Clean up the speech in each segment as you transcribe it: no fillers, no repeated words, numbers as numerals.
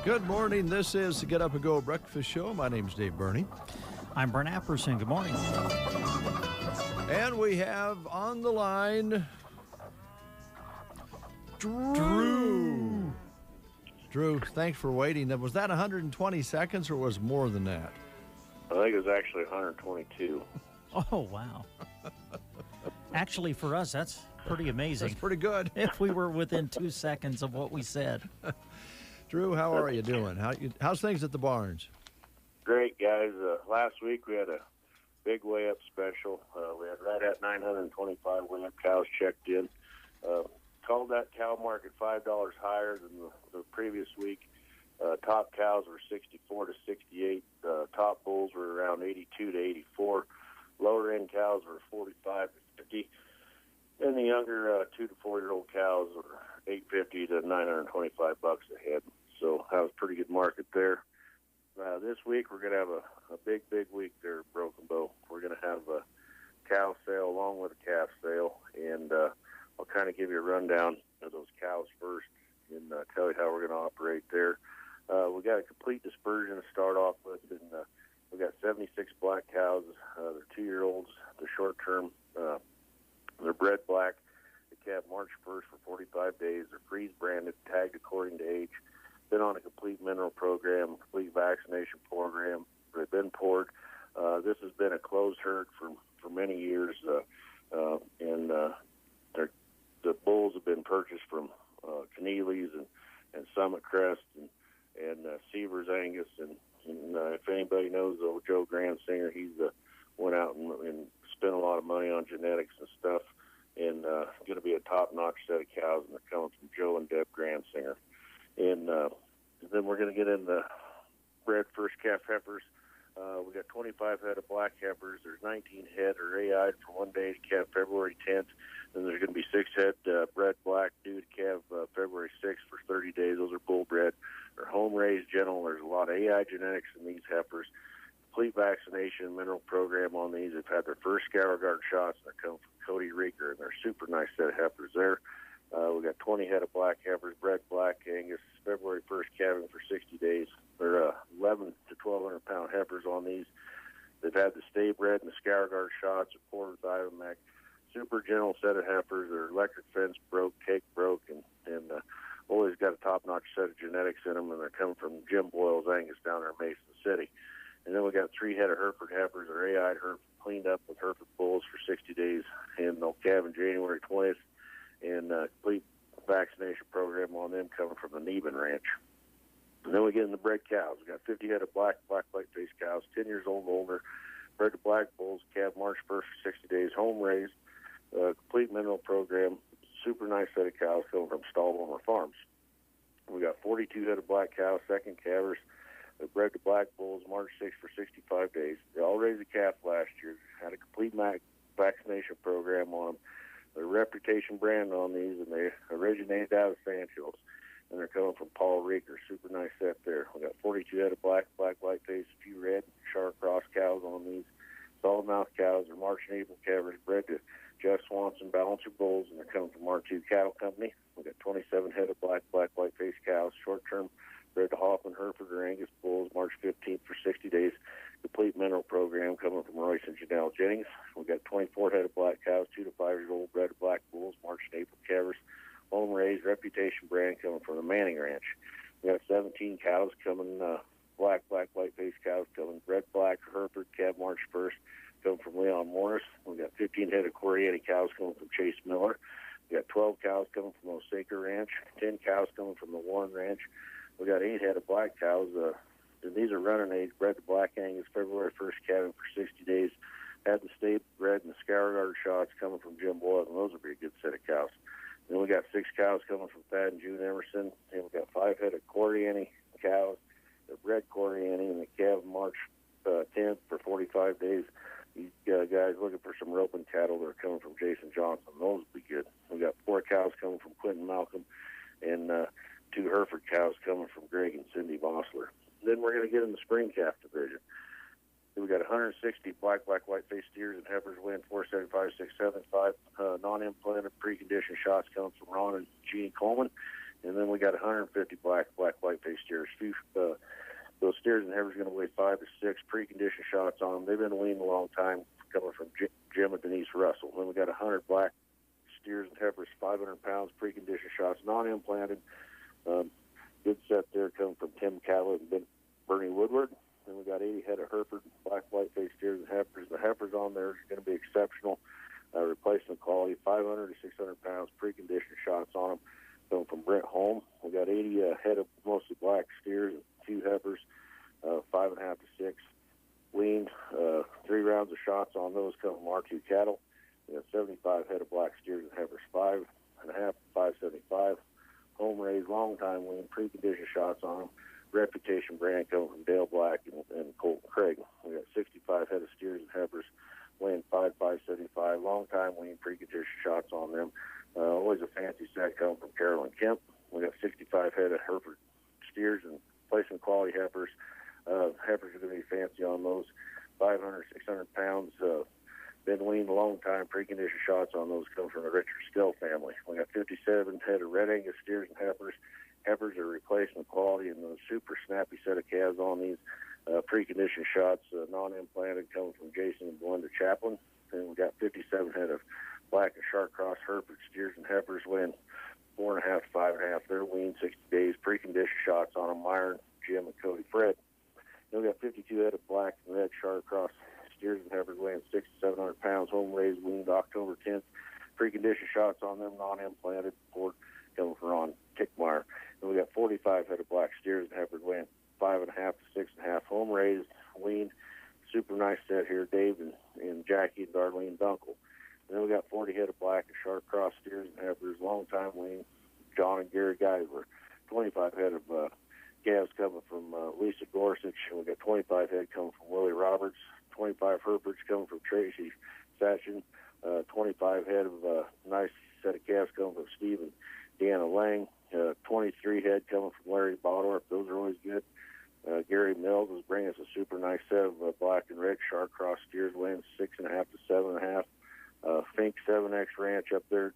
Good morning. This is the Get Up and Go Breakfast Show. My name's Dave Burney. I'm Brent Apperson. Good morning. And we have on the line Drew. Drew, thanks for waiting. Was that 120 seconds or was more than that? I think it was actually 122. Oh, wow. Actually, for us, that's pretty amazing. That's pretty good. If we were within 2 seconds of what we said. Drew, how are you doing? How's things at the barns? Great, guys. Last week we had a big weigh-up special. We had right at 925 weigh-up cows checked in. Called that cow market $5 higher than the previous week. Top cows were 64 to 68. Top bulls were around 82 to 84. Lower-end cows were 45 to 50. And the younger 2 to 4-year-old cows were $850 to $925 a head. So that was a pretty good market there. This week we're going to have a big week there at Broken Bow. We're going to have a cow sale along with a calf sale, and I'll kind of give you a rundown of those cows first and tell you how we're going to operate there. We got a complete dispersion to start off with, and we got 76 black cows. They're 2-year-olds. They're short term. They're bred black. They calve March 1st for 45 days. They're freeze branded, tagged according to age. Been on a complete mineral program, complete vaccination program. They've been poured. This has been a closed herd for many years, and the bulls have been purchased from Keneally's and Summit Crest and Seavers Angus. And if anybody knows old Joe Grandsinger, he's went out and spent a lot of money on genetics and stuff, and going to be a top-notch set of cows, and they're coming from Joe and Deb Grandsinger. And then we're going to get in the bred first calf heifers. We got 25 head of black heifers. There's 19 head are AI'd for 1 day to calve February 10th. Then there's going to be 6 head bred black due to calve February 6th for 30 days. Those are bull bred. They're home raised gentle. There's a lot of AI genetics in these heifers. Complete vaccination mineral program on these. They've had their first scour guard shots, and they're coming from Cody Rieger, and they're a super nice set of heifers there. We got 20 head of black heifers, bred black Angus, February 1st calving for 60 days. They're 11 to 1,200 pound heifers on these. They've had the stay bred and the scour guard shots, a quarter with Ivomec. Super gentle set of heifers. Their electric fence broke, cake broke, and always got a top-notch set of genetics in them, and they're coming from Jim Boyle's Angus down there in Mason City. And then we got 3 head of Hereford heifers, or AI'd Hereford, cleaned up with Hereford bulls for 60 days, and they'll calve in January 20th. And complete vaccination program on them coming from the Neben Ranch. And then we get in the bred cows. We got 50 head of black white-faced cows, 10 years old and older, bred to black bulls, calved March 1st for 60 days, home raised, complete mineral program, super nice set of cows coming from Stallbommer Farms. We got 42 head of black cows, second calvers. They're bred to black bulls, March 6th for 65 days. They all raised a calf last year, had a complete vaccination program on them. Their reputation brand on these, and they originated out of Sandhills, and they're coming from Paul Rieger. Super nice set there. We got 42 head of black, white face, a few red, sharp cross cows on these. Solid mouth cows are March and April calvers, bred to Jeff Swanson Balancer bulls, and they're coming from R2 Cattle Company. We got 27 head of black, white face cows, short term, bred to Hoffman, Hereford, or Angus bulls, March 15th for 60 days. Complete mineral program coming from Royce and Janelle Jennings. We got 24 head of black cows, 2 to 5 years old, bred to black bulls, March and April calvers. Home raised, reputation brand coming from the Manning Ranch. We got 17 cows coming, black, white-faced cows coming, bred black, Hereford, calved March 1st, coming from Leon Morris. We got 15 head of Coriaty cows coming from Chase Miller. We got 12 cows coming from Osaka Ranch, 10 cows coming from the Warren Ranch. We got 8 head of black cows. These are running age, bred to black Angus, February 1st calving for 60 days. Had the stay bred and the scour guard shots coming from Jim Boyle, and those would be a good set of cows. Then we got 6 cows coming from Thad and June Emerson. And we got 5 head of Corianny cows. The bred Corianny and the calf March 10th for 45 days. You guys looking for some roping cattle that are coming from Jason Johnson. Those will be good. We got 4 cows coming from Quentin Malcolm and 2 Hereford cows coming from Greg and Cindy Vossler. Then we're going to get in the spring calf division. We got 160 black, white-faced steers and heifers weighing 475, 675. Non-implanted preconditioned shots coming from Ron and Jeannie Coleman. And then we got 150 black, white-faced steers. Those steers and heifers are going to weigh 5 to 6 preconditioned shots on them. They've been weaned a long time, coming from Jim and Denise Russell. Then we got 100 black steers and heifers, 500 pounds, preconditioned shots, non-implanted. Good set there coming from Tim Catlett and Bernie Woodward. Then we got 80 head of Hereford, black, white-faced steers and heifers. The heifers on there are going to be exceptional. Replacement quality, 500 to 600 pounds, preconditioned shots on them. Coming from Brent Holm. We got 80 head of mostly black steers and 2 heifers, 5.5 to 6 weaned. 3 rounds of shots on those coming from R2 cattle. We got 75 head of black steers and heifers, 5.5 to 575. Home raised, long time weaned, preconditioned shots on them. Reputation brand coming from Dale Black and Colton Craig. We got 65 head of steers and heifers, weighing 5.75. Long time weaned, preconditioned shots on them. Always a fancy set coming from Carolyn Kemp. We got 65 head of Hereford steers and placement quality heifers. Heifers are going to be fancy on those. 500, 600 pounds. Been weaned a long time. Preconditioned shots on those come from the Richard Still family. We got 57 head of Red Angus steers and heifers. Heifers are replacement quality and a super snappy set of calves on these. Preconditioned shots, non-implanted, coming from Jason and Belinda Chaplin. And we got 57 head of black and shark cross Hereford steers and heifers, weighing 4.5 to 5.5. They're weaned 60 days. Preconditioned shots on them. Myron, Jim, and Cody Fred. Then we got 52 head of black and red shark cross steers and heifers, weighing 600 to 700 pounds. Home raised, weaned October 10th. Preconditioned shots on them, non-implanted. Port coming from Ron Tickmeyer. And we got 45 head of black steers and heifers, weighing 5.5 to 6.5. Home raised, weaned. Super nice set here, Dave and Jackie and Darlene Dunkel. And then we got 40 head of black and shark cross steers and heifers, long time weaned, John and Gary Geisler. 25 head of calves coming from Lisa Gorsuch. And we got 25 head coming from Willie Roberts. 25 Herefords coming from Tracy Sachin. 25 head of nice set of calves coming from Steve and Deanna Lang. 23 head coming from Larry Baldorf. Those are always good. Gary Mills is bringing us a super nice set of black and red shark cross steers, weighing 6.5 to 7.5. Fink 7X Ranch up there,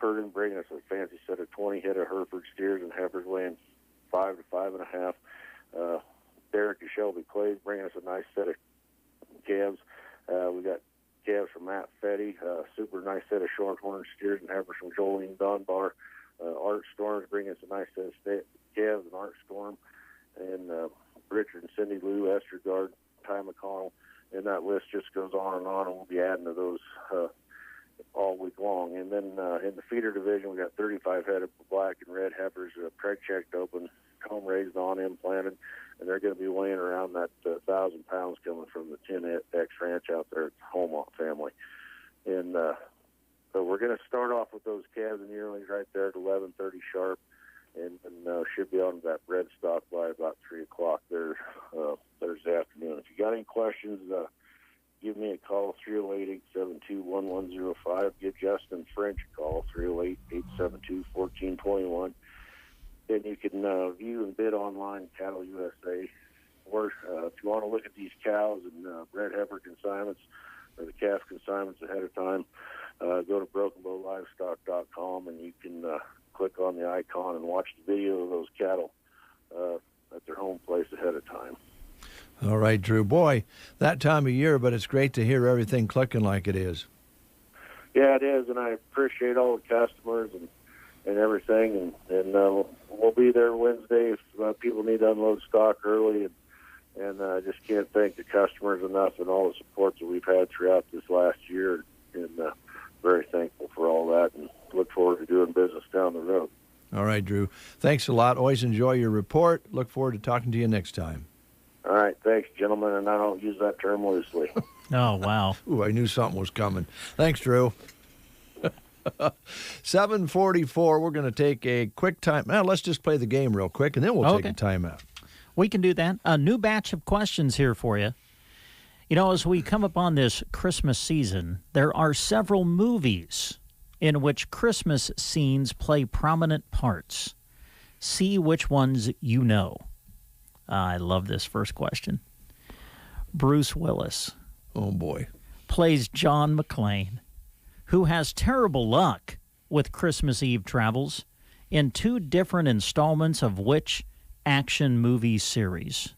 Purdon bringing us a fancy set of 20 head of Hereford steers and heifers, weighing 5 to 5.5. Derek and Shelby Clay bringing us a nice set of calves. We got calves from Matt Fetty, super nice set of shorthorn steers and heifers from Jolene Dunbar. Art Storm's bringing us a nice set of calves, and Art Storm, and Richard and Cindy Lou, Estergaard, Ty McConnell, and that list just goes on, and we'll be adding to those all week long. And then in the feeder division, we got 35 head of black and red heifers, preg checked open, home raised, non-implanted, and they're going to be weighing around that 1,000 pounds coming from the 10X Ranch out there at Home family. And so we're going to start off with those calves and yearlings right there at 11:30 sharp, and should be on that red stock by about 3 o'clock there Thursday afternoon. If you got any questions, give me a call, 308-872-1105. Give Justin French a call, 308-872-1421. And you can view and bid online, Cattle USA. Or if you want to look at these cows and red heifer consignments or the calf consignments ahead of time, go to brokenbowlivestock.com, and you can click on the icon and watch the video of those cattle at their home place ahead of time. All right, Drew. Boy, that time of year, but it's great to hear everything clicking like it is. Yeah, it is, and I appreciate all the customers and everything, and we'll be there Wednesday if people need to unload stock early, and I just can't thank the customers enough and all the support that we've had throughout this last year, and very thankful for all that, and look forward to doing business down the road. All right, Drew. Thanks a lot. Always enjoy your report. Look forward to talking to you next time. All right, thanks, gentlemen, and I don't use that term loosely. Oh, wow. Ooh, I knew something was coming. Thanks, Drew. 7:44. We're going to take a quick time. Now, let's just play the game real quick, and then we'll take a timeout. We can do that. A new batch of questions here for you. You know, as we come upon this Christmas season, there are several movies in which Christmas scenes play prominent parts. See which ones you know. I love this first question. Bruce Willis. Oh, boy. Plays John McClane, who has terrible luck with Christmas Eve travels in 2 different installments of which action movie series?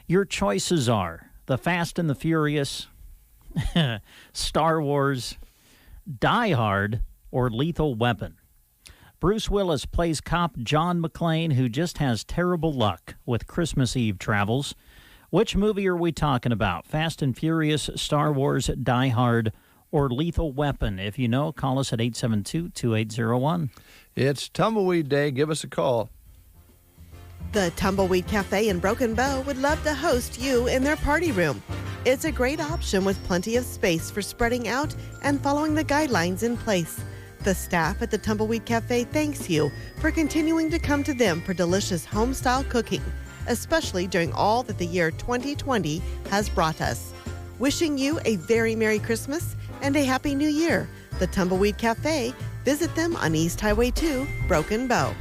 Your choices are The Fast and the Furious, Star Wars, Die Hard, or Lethal Weapon. Bruce Willis plays cop John McClane, who just has terrible luck with Christmas Eve travels. Which movie are we talking about? Fast and Furious, Star Wars, Die Hard, or Lethal Weapon? If you know, call us at 872-2801. It's Tumbleweed Day. Give us a call. The Tumbleweed Cafe in Broken Bow would love to host you in their party room. It's a great option with plenty of space for spreading out and following the guidelines in place. The staff at the Tumbleweed Cafe thanks you for continuing to come to them for delicious home-style cooking, especially during all that the year 2020 has brought us. Wishing you a very Merry Christmas and a Happy New Year. The Tumbleweed Cafe. Visit them on East Highway 2, Broken Bow.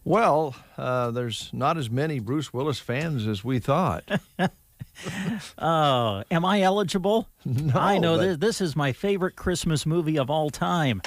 Well, there's not as many Bruce Willis fans as we thought. Oh, am I eligible? No. I know this is my favorite Christmas movie of all time.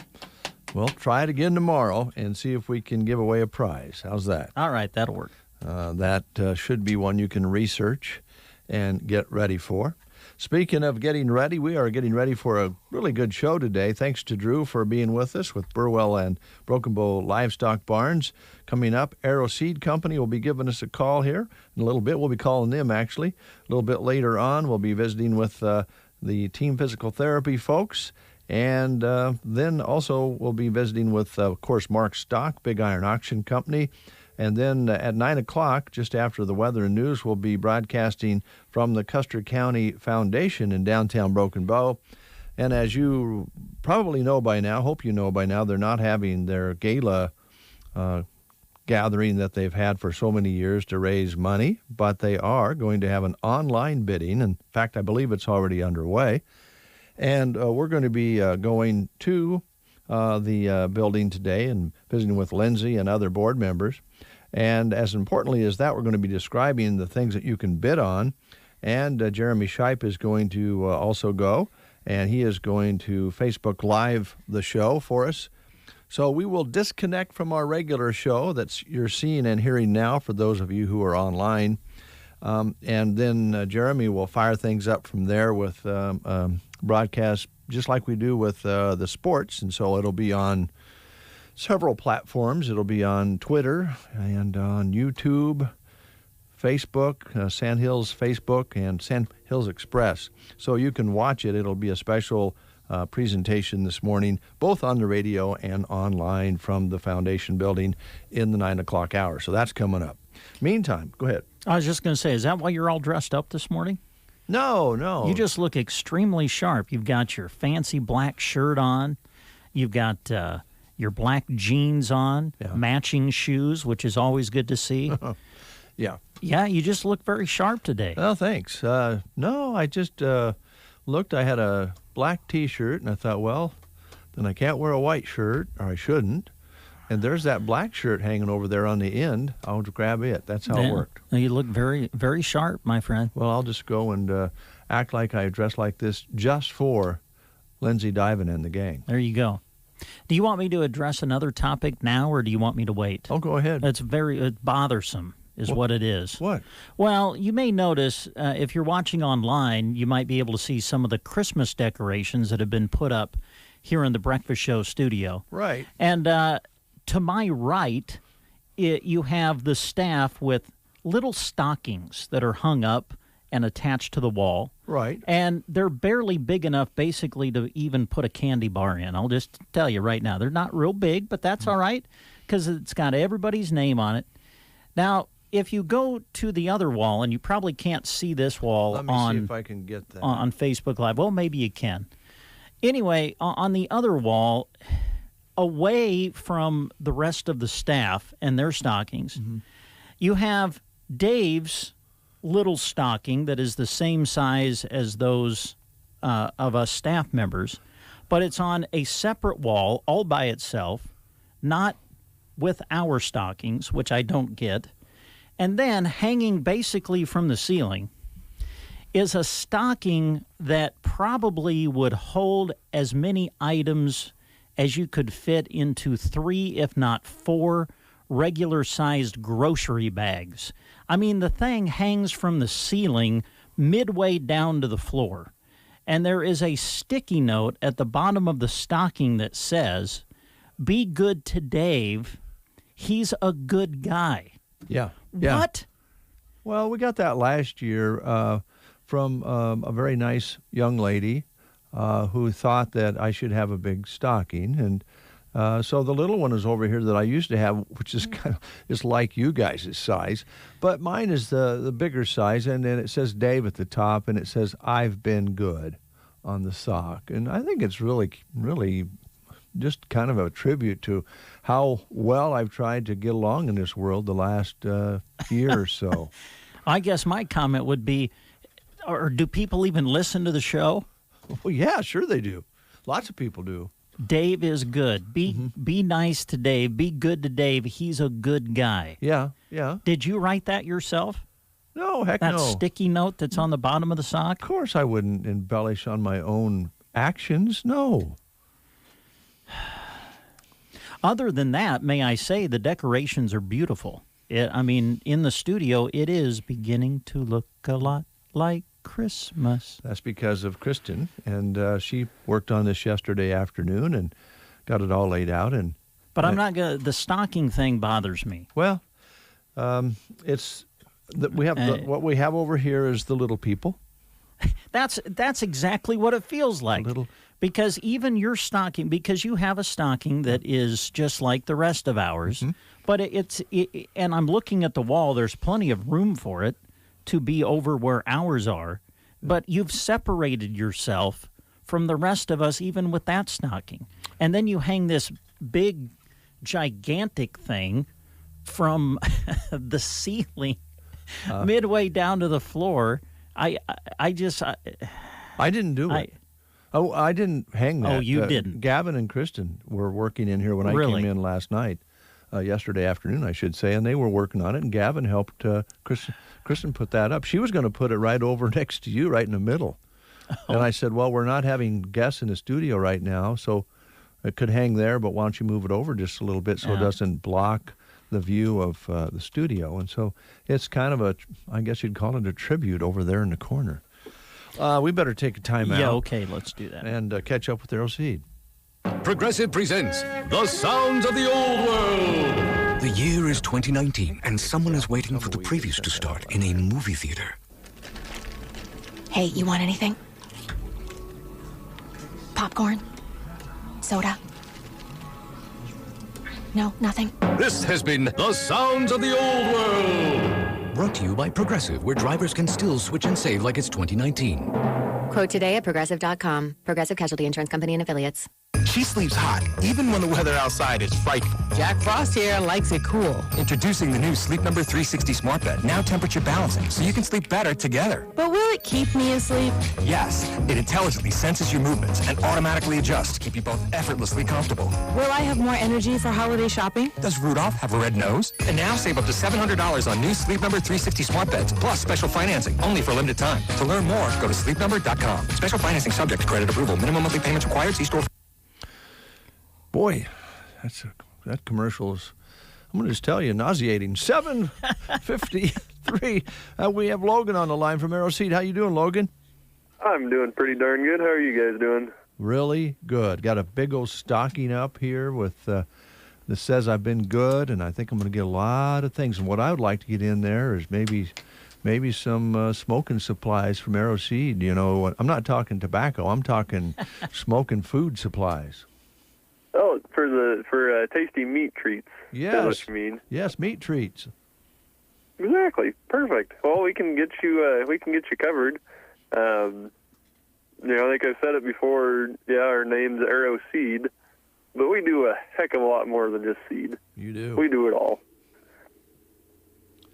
Well, try it again tomorrow and see if we can give away a prize. How's that? All right, that'll work. That should be one you can research and get ready for. Speaking of getting ready, we are getting ready for a really good show today. Thanks to Drew for being with us with Burwell and Broken Bow Livestock Barns. Coming up, Arrow Seed Company will be giving us a call here in a little bit. We'll be calling them, actually. A little bit later on, we'll be visiting with the Team Physical Therapy folks. And then also we'll be visiting with, of course, Mark Stock, Big Iron Auction Company. And then at 9 o'clock, just after the weather and news, we'll be broadcasting from the Custer County Foundation in downtown Broken Bow. And as you probably know by now, hope you know by now, they're not having their gala gathering that they've had for so many years to raise money, but they are going to have an online bidding. In fact, I believe it's already underway. And we're going to be going to the building today and visiting with Lindsay and other board members. And as importantly as that, we're going to be describing the things that you can bid on. And Jeremy Shipe is going to also go, and he is going to Facebook Live the show for us. So we will disconnect from our regular show that you're seeing and hearing now for those of you who are online. And then Jeremy will fire things up from there with broadcasts just like we do with the sports. And so it'll be on several platforms. It'll be on Twitter and on YouTube, Facebook, Sandhills Facebook, and Sandhills Express. So you can watch it. It'll be a special presentation this morning, both on the radio and online from the Foundation building in the 9 o'clock hour. So that's coming up. Meantime, go ahead. I was just going to say, is that why you're all dressed up this morning? No. You just look extremely sharp. You've got your fancy black shirt on. You've got your black jeans on, matching shoes, which is always good to see. Yeah. Yeah, you just look very sharp today. Well, thanks. No, I just looked. I had a black T-shirt, and I thought, well, then I can't wear a white shirt, or I shouldn't. And there's that black shirt hanging over there on the end. I'll grab it. That's how it worked. You look very, very sharp, my friend. Well, I'll just go and act like I dress like this just for Lindsay Diven and the gang. There you go. Do you want me to address another topic now, or do you want me to wait? Oh, go ahead. It's very bothersome is what it is. What? Well, you may notice if you're watching online, you might be able to see some of the Christmas decorations that have been put up here in the Breakfast Show studio. Right. And to my right, you have the staff with little stockings that are hung up and attached to the wall. Right. And they're barely big enough, basically, to even put a candy bar in. I'll just tell you right now. They're not real big, but that's all right because it's got everybody's name on it. Now, if you go to the other wall, and you probably can't see this wall Let me see if I can get that. on Facebook Live. Well, maybe you can. Anyway, on the other wall, away from the rest of the staff and their stockings, you have Dave's little stocking that is the same size as those of us staff members, but it's on a separate wall all by itself, not with our stockings, which I don't get. And then hanging basically from the ceiling is a stocking that probably would hold as many items as you could fit into 3, if not 4, regular-sized grocery bags. I mean, the thing hangs from the ceiling midway down to the floor. And there is a sticky note at the bottom of the stocking that says, "Be good to Dave. He's a good guy." Yeah. What? Well, we got that last year from a very nice young lady who thought that I should have a big stocking. And so the little one is over here that I used to have, which is kind of is like you guys' size. But mine is the bigger size, and then it says Dave at the top, and it says "I've been good" on the sock. And I think it's really, really just kind of a tribute to how well I've tried to get along in this world the last year or so. I guess my comment would be, or do people even listen to the show? Well, yeah, sure they do. Lots of people do. Dave is good. Be nice to Dave. Be good to Dave. He's a good guy. Yeah. Did you write that yourself? No, heck That no. sticky note that's on the bottom of the sock? Of course I wouldn't embellish on my own actions. No. Other than that, may I say the decorations are beautiful. In the studio, it is beginning to look a lot like Christmas. That's because of Kristen, and she worked on this yesterday afternoon and got it all laid out. But I'm not going to, the stocking thing bothers me. Well, it's that we have what we have over here is the little people. That's exactly what it feels like. Because even your stocking, because you have a stocking that is just like the rest of ours, but and I'm looking at the wall, there's plenty of room for it to be over where ours are, but you've separated yourself from the rest of us even with that stocking. And then you hang this big, gigantic thing from the ceiling midway down to the floor. I didn't do it. I didn't hang that. Oh, you didn't. Gavin and Kristen were working in here when I Really? came in last night, yesterday afternoon, I should say, and they were working on it, and Gavin helped Kristen put that up. She was going to put it right over next to you, right in the middle. And I said, well, we're not having guests in the studio right now, so it could hang there, but why don't you move it over just a little bit so it doesn't block the view of the studio. And so it's kind of I guess you'd call it a tribute over there in the corner. We better take a time out. Yeah, okay, let's do that. And catch up with Errol Seed. Progressive presents The Sounds of the Old World. The year is 2019, and someone is waiting for the previews to start in a movie theater. Hey, you want anything? Popcorn? Soda? No, nothing? This has been The Sounds of the Old World. Brought to you by Progressive, where drivers can still switch and save like it's 2019. Quote today at Progressive.com. Progressive Casualty Insurance Company and Affiliates. She sleeps hot, even when the weather outside is frightful. Jack Frost here likes it cool. Introducing the new Sleep Number 360 Smart Bed, now temperature balancing, so you can sleep better together. But will it keep me asleep? Yes, it intelligently senses your movements and automatically adjusts to keep you both effortlessly comfortable. Will I have more energy for holiday shopping? Does Rudolph have a red nose? And now save up to $700 on new Sleep Number 360 Smart Beds, plus special financing, only for a limited time. To learn more, go to sleepnumber.com. Special financing subject to credit approval. Minimum monthly payments required. See store. Boy, that commercial is, I'm going to just tell you, nauseating. 7:53. We have Logan on the line from Arrow Seed. How you doing, Logan? I'm doing pretty darn good. How are you guys doing? Really good. Got a big old stocking up here with that says I've been good, and I think I'm going to get a lot of things. And what I would like to get in there is maybe some smoking supplies from Arrow Seed. You know, I'm not talking tobacco. I'm talking smoking food supplies. Oh, for tasty meat treats. Yes. That's what you mean. Yes, meat treats. Exactly. Perfect. Well, we can get you covered. like I've said it before, our name's Arrow Seed, but we do a heck of a lot more than just seed. You do. We do it all.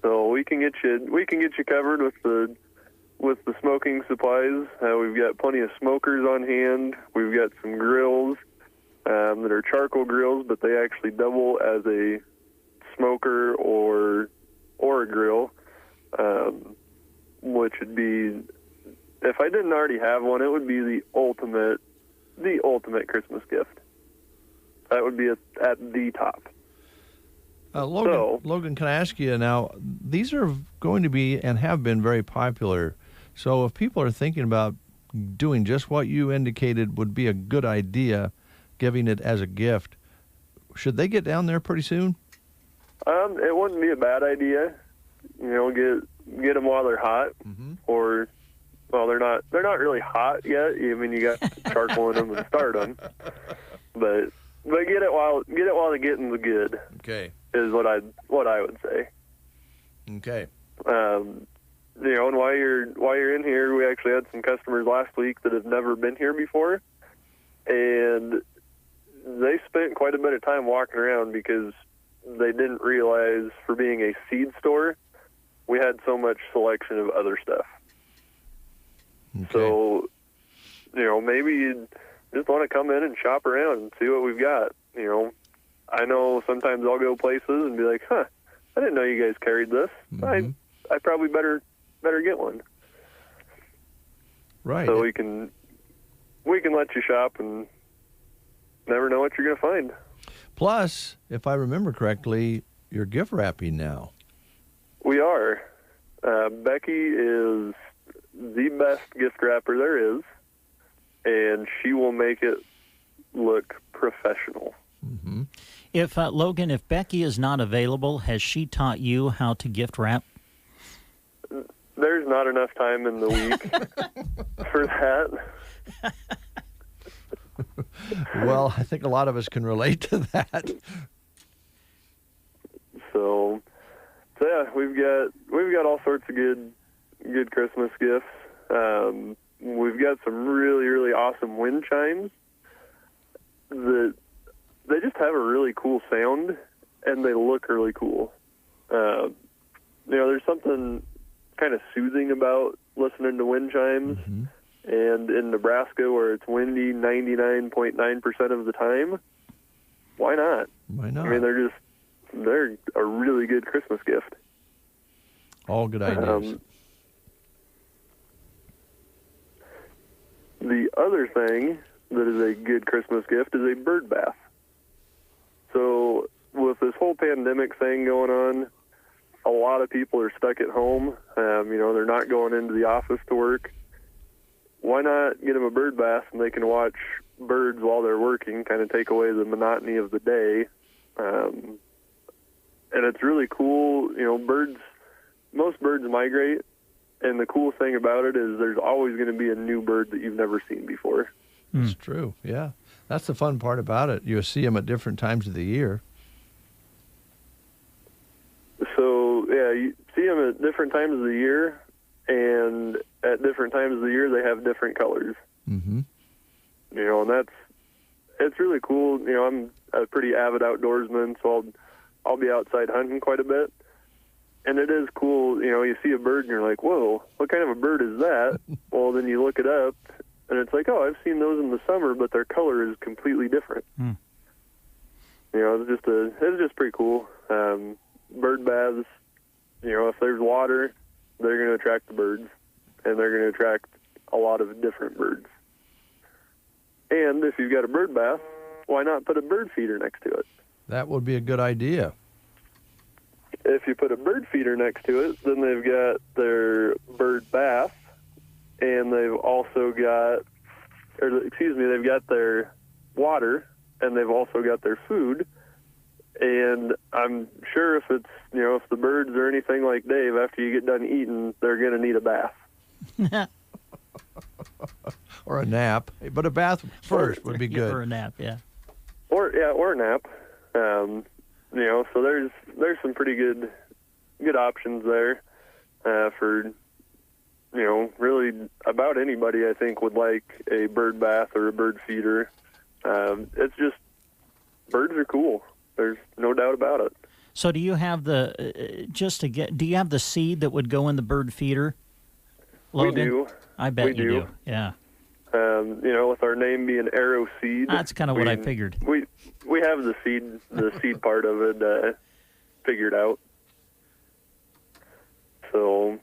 So we can get you covered with the smoking supplies. We've got plenty of smokers on hand. We've got some grills that are charcoal grills, but they actually double as a smoker or a grill, which would be, if I didn't already have one, it would be the ultimate Christmas gift. That would be at the top. Logan, can I ask you now, these are going to be and have been very popular. So if people are thinking about doing just what you indicated would be a good idea, giving it as a gift, should they get down there pretty soon? It wouldn't be a bad idea. Get them while they're hot, or they're not really hot yet. I mean, you got charcoal in them and start them, but get it while the getting's good. Okay, is what I would say. Okay. And while you're in here, we actually had some customers last week that have never been here before, and they spent quite a bit of time walking around because they didn't realize, for being a seed store, we had so much selection of other stuff. Okay. So, maybe you just want to come in and shop around and see what we've got. I know sometimes I'll go places and be like, I didn't know you guys carried this. I probably better get one. Right. So we can let you shop and never know what you're going to find. Plus, if I remember correctly, you're gift wrapping now. We are. Becky is the best gift wrapper there is, and she will make it look professional. Mm-hmm. If Logan, if Becky is not available, has she taught you how to gift wrap? There's not enough time in the week for that. Well, I think a lot of us can relate to that. So yeah, we've got all sorts of good Christmas gifts. We've got some really, really awesome wind chimes that they just have a really cool sound and they look really cool. There's something kind of soothing about listening to wind chimes. Mm-hmm. And in Nebraska, where it's windy 99.9% of the time, why not? Why not? I mean, they're a really good Christmas gift. All good ideas. The other thing that is a good Christmas gift is a bird bath. So with this whole pandemic thing going on, a lot of people are stuck at home. They're not going into the office to work. Why not get them a bird bath and they can watch birds while they're working, kind of take away the monotony of the day. And it's really cool. Most birds migrate, and the cool thing about it is there's always going to be a new bird that you've never seen before. It's true, yeah. That's the fun part about it. You see them at different times of the year. So, yeah, you see them at different times of the year, and at different times of the year they have different colors. Mm-hmm. And it's really cool. I'm a pretty avid outdoorsman, so I'll be outside hunting quite a bit. And it is cool, you see a bird and you're like, whoa, what kind of a bird is that? Well, then you look it up, and it's like, oh, I've seen those in the summer, but their color is completely different. It's just pretty cool. Bird baths, if there's water, they're going to attract the birds, and they're going to attract a lot of different birds. And if you've got a bird bath, why not put a bird feeder next to it? That would be a good idea. If you put a bird feeder next to it, then they've got their bird bath, and they've also got, they've got their water, and they've also got their food. And I'm sure if it's, if the birds are anything like Dave, after you get done eating, they're going to need a bath. Or a nap. But a bath first would be good. Or a nap, yeah. Or a nap. So there's some pretty good options there for, really about anybody, I think, would like a bird bath or a bird feeder. It's just, birds are cool. There's no doubt about it. So do you have do you have the seed that would go in the bird feeder, Logan? We do. I bet we you do. Yeah. With our name being Arrow Seed. That's kind of what I figured. We have the seed part of it figured out. So,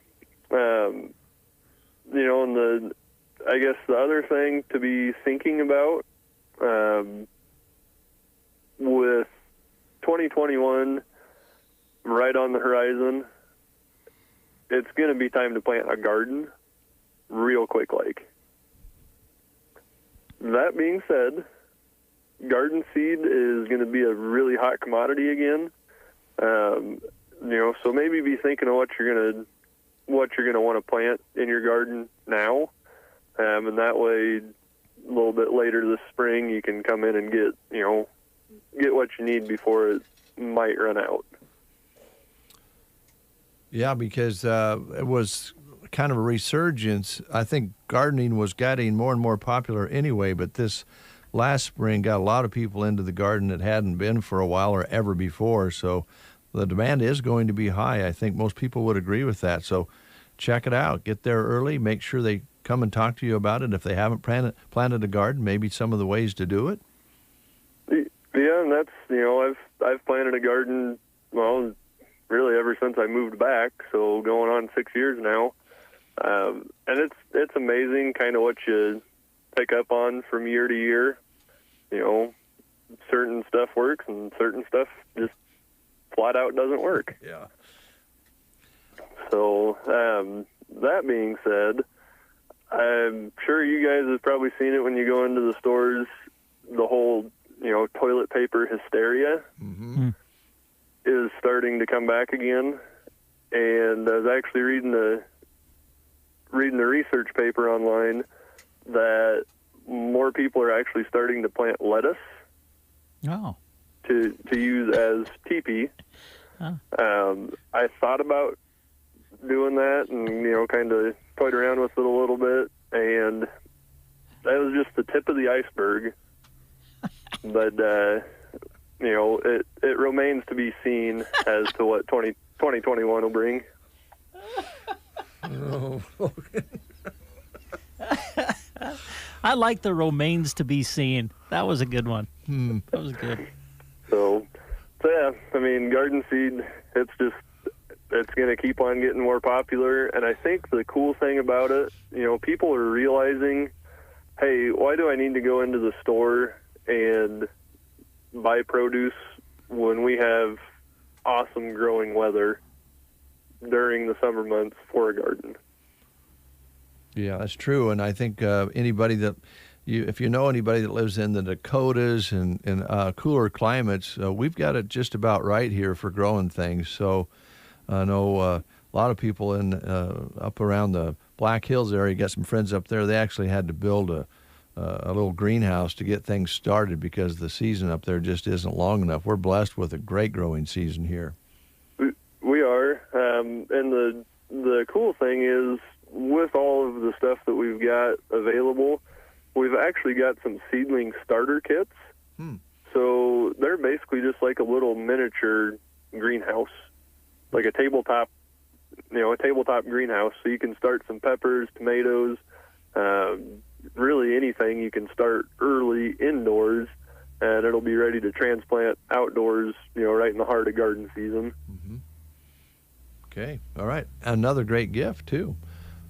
and I guess the other thing to be thinking about, with 2021 right on the horizon, it's going to be time to plant a garden real quick like. That being said, garden seed is going to be a really hot commodity again. So maybe be thinking of what you're going to want to plant in your garden now, and that way, a little bit later this spring, you can come in and get what you need before it might run out. Yeah, because it was kind of a resurgence. I think gardening was getting more and more popular anyway, but this last spring got a lot of people into the garden that hadn't been for a while or ever before. So the demand is going to be high. I think most people would agree with that. So check it out. Get there early. Make sure they come and talk to you about it. If they haven't planted a garden, maybe some of the ways to do it. Yeah, and that's, I've planted a garden, well, really ever since I moved back, so going on 6 years now. And it's amazing kind of what you pick up on from year to year. Certain stuff works and certain stuff just flat out doesn't work. Yeah. So, that being said, I'm sure you guys have probably seen it when you go into the stores, the whole, toilet paper hysteria is starting to come back again. And I was actually reading the research paper online that more people are actually starting to plant lettuce to use as teepee. I thought about doing that and, kind of toyed around with it a little bit, and that was just the tip of the iceberg. But, it remains to be seen as to what 2021 will bring. Oh, I like the remains to be seen. That was a good one. That was good. So yeah, garden seed, it's going to keep on getting more popular. And I think the cool thing about it, people are realizing, hey, why do I need to go into the store and buy produce when we have awesome growing weather during the summer months for a garden? Yeah, that's true. And I think if you know anybody that lives in the Dakotas and cooler climates, we've got it just about right here for growing things. So I know a lot of people up around the Black Hills area, got some friends up there, they actually had to build a little greenhouse to get things started because the season up there just isn't long enough. We're blessed with a great growing season here. We are. And the cool thing is, with all of the stuff that we've got available, we've actually got some seedling starter kits. So they're basically just like a little miniature greenhouse, like a tabletop greenhouse. So you can start some peppers, tomatoes, really anything. You can start early indoors, and it'll be ready to transplant outdoors, right in the heart of garden season. Okay. All right. Another great gift, too,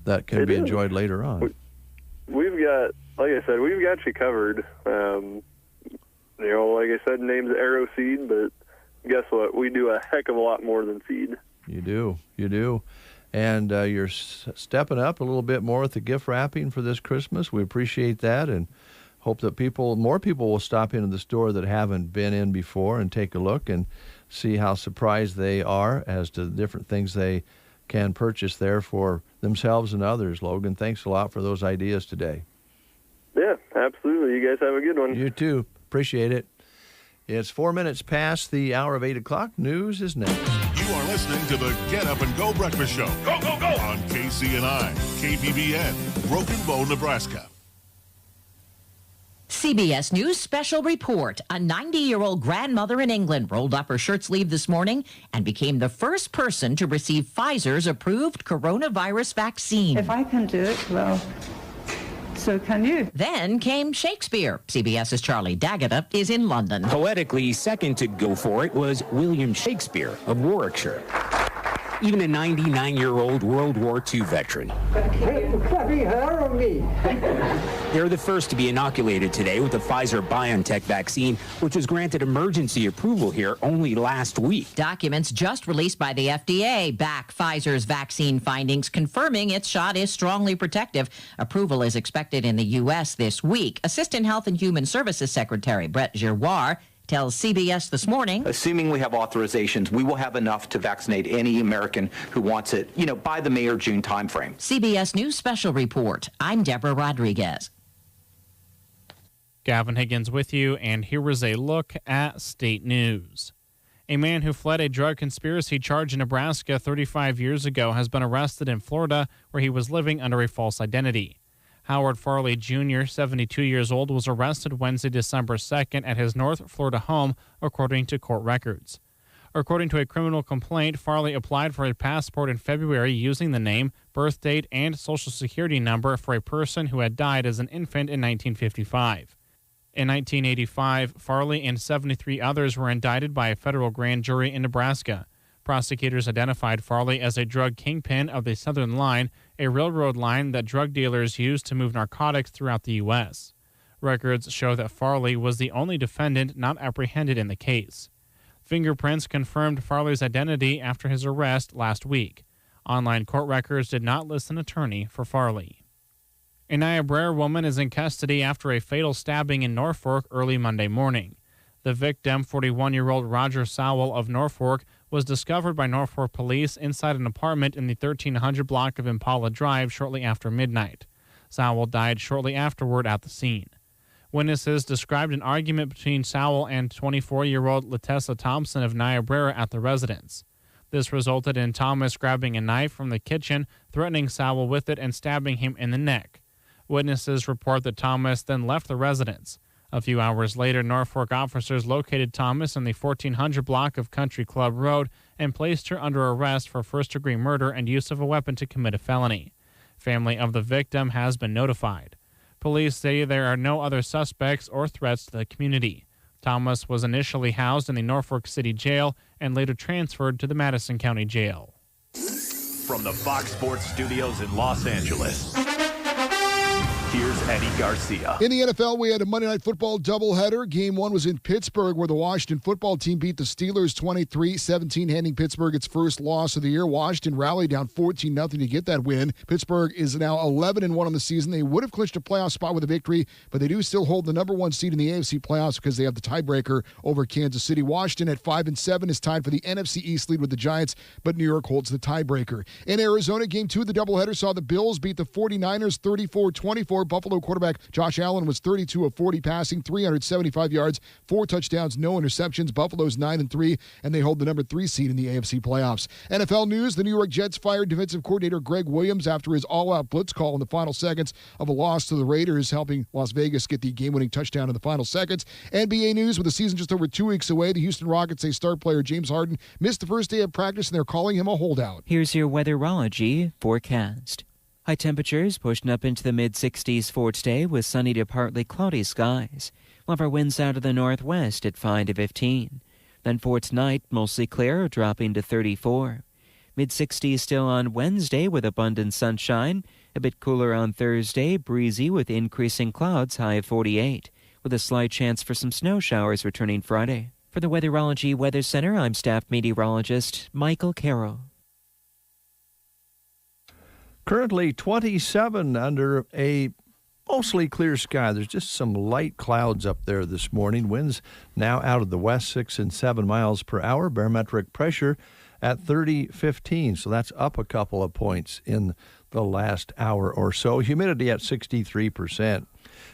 that can be enjoyed later on. We've got, like I said, we've got you covered. Like I said, name's Arrow Seed, but guess what? We do a heck of a lot more than seed. You do. And you're stepping up a little bit more with the gift wrapping for this Christmas. We appreciate that and hope that more people will stop into the store that haven't been in before and take a look and see how surprised they are as to the different things they can purchase there for themselves and others. Logan, thanks a lot for those ideas today. Yeah, absolutely. You guys have a good one. You too. Appreciate it. It's 4 minutes past the hour of 8 o'clock. News is next. You are listening to the Get Up and Go Breakfast Show. Go, go, go! On KCNI, KBBN, Broken Bow, Nebraska. CBS News special report. A 90-year-old grandmother in England rolled up her shirt sleeve this morning and became the first person to receive Pfizer's approved coronavirus vaccine. If I can do it, well, so can you. Then came Shakespeare. CBS's Charlie D'Agata is in London. Poetically, second to go for it was William Shakespeare of Warwickshire. Even a 99-year-old World War II veteran. They're the first to be inoculated today with the Pfizer-BioNTech vaccine, which was granted emergency approval here only last week. Documents just released by the FDA back Pfizer's vaccine findings, confirming its shot is strongly protective. Approval is expected in the U.S. this week. Assistant Health and Human Services Secretary Brett Giroir tells CBS This Morning. Assuming we have authorizations, we will have enough to vaccinate any American who wants it, by the May or June timeframe. CBS News Special Report. I'm Deborah Rodriguez. Gavin Higgins with you, and here is a look at state news. A man who fled a drug conspiracy charge in Nebraska 35 years ago has been arrested in Florida, where he was living under a false identity. Howard Farley Jr., 72 years old, was arrested Wednesday, December 2nd at his North Florida home, according to court records. According to a criminal complaint, Farley applied for a passport in February using the name, birth date, and social security number for a person who had died as an infant in 1955. In 1985, Farley and 73 others were indicted by a federal grand jury in Nebraska. Prosecutors identified Farley as a drug kingpin of the Southern Line, a railroad line that drug dealers use to move narcotics throughout the U.S. Records show that Farley was the only defendant not apprehended in the case. Fingerprints confirmed Farley's identity after his arrest last week. Online court records did not list an attorney for Farley. A Niobrara woman is in custody after a fatal stabbing in Norfolk early Monday morning. The victim, 41-year-old Roger Sowell of Norfolk, was discovered by Norfolk police inside an apartment in the 1300 block of Impala Drive shortly after midnight. Sowell died shortly afterward at the scene. Witnesses described an argument between Sowell and 24-year-old Letessa Thompson of Niobrara at the residence. This resulted in Thomas grabbing a knife from the kitchen, threatening Sowell with it and stabbing him in the neck. Witnesses report that Thomas then left the residence. A few hours later, Norfolk officers located Thomas in the 1400 block of Country Club Road and placed her under arrest for first-degree murder and use of a weapon to commit a felony. Family of the victim has been notified. Police say there are no other suspects or threats to the community. Thomas was initially housed in the Norfolk City Jail and later transferred to the Madison County Jail. From the Fox Sports Studios in Los Angeles, here's Eddie Garcia. In the NFL, we had a Monday Night Football doubleheader. Game one was in Pittsburgh, where the Washington football team beat the Steelers 23-17, handing Pittsburgh its first loss of the year. Washington rallied down 14-0 to get that win. Pittsburgh is now 11-1 on the season. They would have clinched a playoff spot with a victory, but they do still hold the number one seed in the AFC playoffs because they have the tiebreaker over Kansas City. Washington at 5-7 is tied for the NFC East lead with the Giants, but New York holds the tiebreaker. In Arizona, game two of the doubleheader saw the Bills beat the 49ers 34-24. Buffalo quarterback Josh Allen was 32 of 40 passing, 375 yards, 4 touchdowns, no interceptions. Buffalo's 9-3, and they hold the number 3 seed in the AFC playoffs. NFL news, the New York Jets fired defensive coordinator Greg Williams after his all-out blitz call in the final seconds of a loss to the Raiders, helping Las Vegas get the game-winning touchdown in the final seconds. NBA news, with the season just over 2 weeks away, the Houston Rockets say star player James Harden missed the first day of practice, and they're calling him a holdout. Here's your weatherology forecast. High temperatures pushing up into the mid-60s for today with sunny to partly cloudy skies. We'll have our winds out of the northwest at 5 to 15. Then for tonight, mostly clear, dropping to 34. Mid-60s still on Wednesday with abundant sunshine. A bit cooler on Thursday, breezy with increasing clouds, high of 48. With a slight chance for some snow showers returning Friday. For the Weatherology Weather Center, I'm staff meteorologist Michael Carroll. Currently 27 under a mostly clear sky. There's just some light clouds up there this morning. Winds now out of the west, 6 and 7 miles per hour. Barometric pressure at 30.15, so that's up a couple of points in the last hour or so. Humidity at 63%.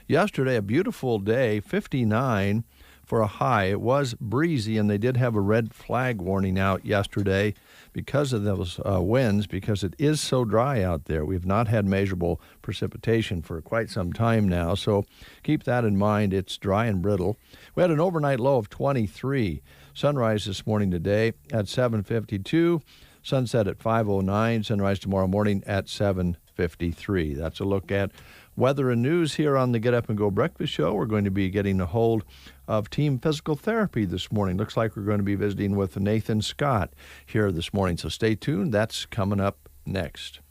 Yesterday, a beautiful day, 59 for a high. It was breezy, and they did have a red flag warning out yesterday because of those winds, because it is so dry out there. We've not had measurable precipitation for quite some time now, so keep that in mind. It's dry and brittle. We had an overnight low of 23. Sunrise this morning today at 7:52. Sunset at 5:09. Sunrise tomorrow morning at 7:53. That's a look at weather and news here on the Get Up and Go Breakfast Show. We're going to be getting a hold of team physical therapy this morning. Looks like we're going to be visiting with Nathan Scott here this morning. So stay tuned. That's coming up next.